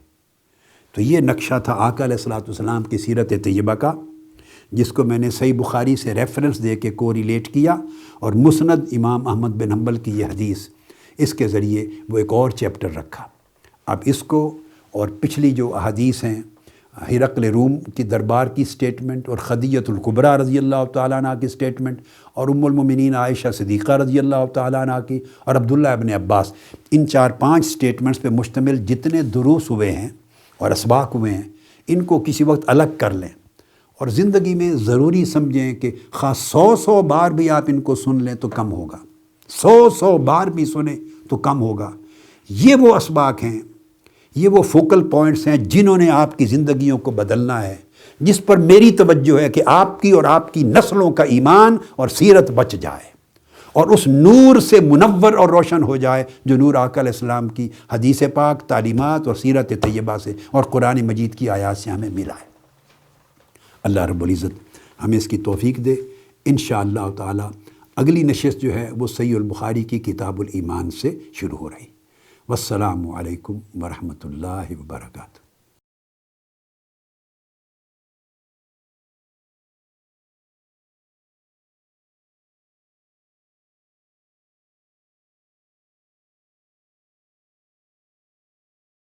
Speaker 1: تو یہ نقشہ تھا آقا علیہ الصلوۃ والسلام کی سیرت طیبہ کا، جس کو میں نے صحیح بخاری سے ریفرنس دے کے کو ریلیٹ کیا، اور مسند امام احمد بن حنبل کی یہ حدیث، اس کے ذریعے وہ ایک اور چیپٹر رکھا۔ اب اس کو اور پچھلی جو احادیث ہیں، ہرقل روم کی دربار کی سٹیٹمنٹ، اور خدیجہ الکبریٰ رضی اللہ تعالیٰ عنہ کی سٹیٹمنٹ، اور ام المومنین عائشہ صدیقہ رضی اللہ تعالیٰ عنہ کی، اور عبداللہ ابن عباس، ان 4-5 سٹیٹمنٹس پہ مشتمل جتنے دروس ہوئے ہیں اور اسباق ہوئے ہیں، ان کو کسی وقت الگ کر لیں، اور زندگی میں ضروری سمجھیں کہ خاص 100 بار بھی آپ ان کو سن لیں تو کم ہوگا، 100 بار بھی سنیں تو کم ہوگا۔ یہ وہ اسباق ہیں، یہ وہ فوکل پوائنٹس ہیں جنہوں نے آپ کی زندگیوں کو بدلنا ہے، جس پر میری توجہ ہے کہ آپ کی اور آپ کی نسلوں کا ایمان اور سیرت بچ جائے، اور اس نور سے منور اور روشن ہو جائے جو نور آقا علیہ السلام کی حدیث پاک، تعلیمات اور سیرت طیبہ سے اور قرآن مجید کی آیات سے ہمیں ملا ہے۔ اللہ رب العزت ہمیں اس کی توفیق دے۔ انشاءاللہ تعالی اگلی نشست جو ہے وہ صحیح البخاری کی کتاب الایمان سے شروع ہو رہی۔ والسلام علیکم ورحمۃ اللہ وبرکاتہ۔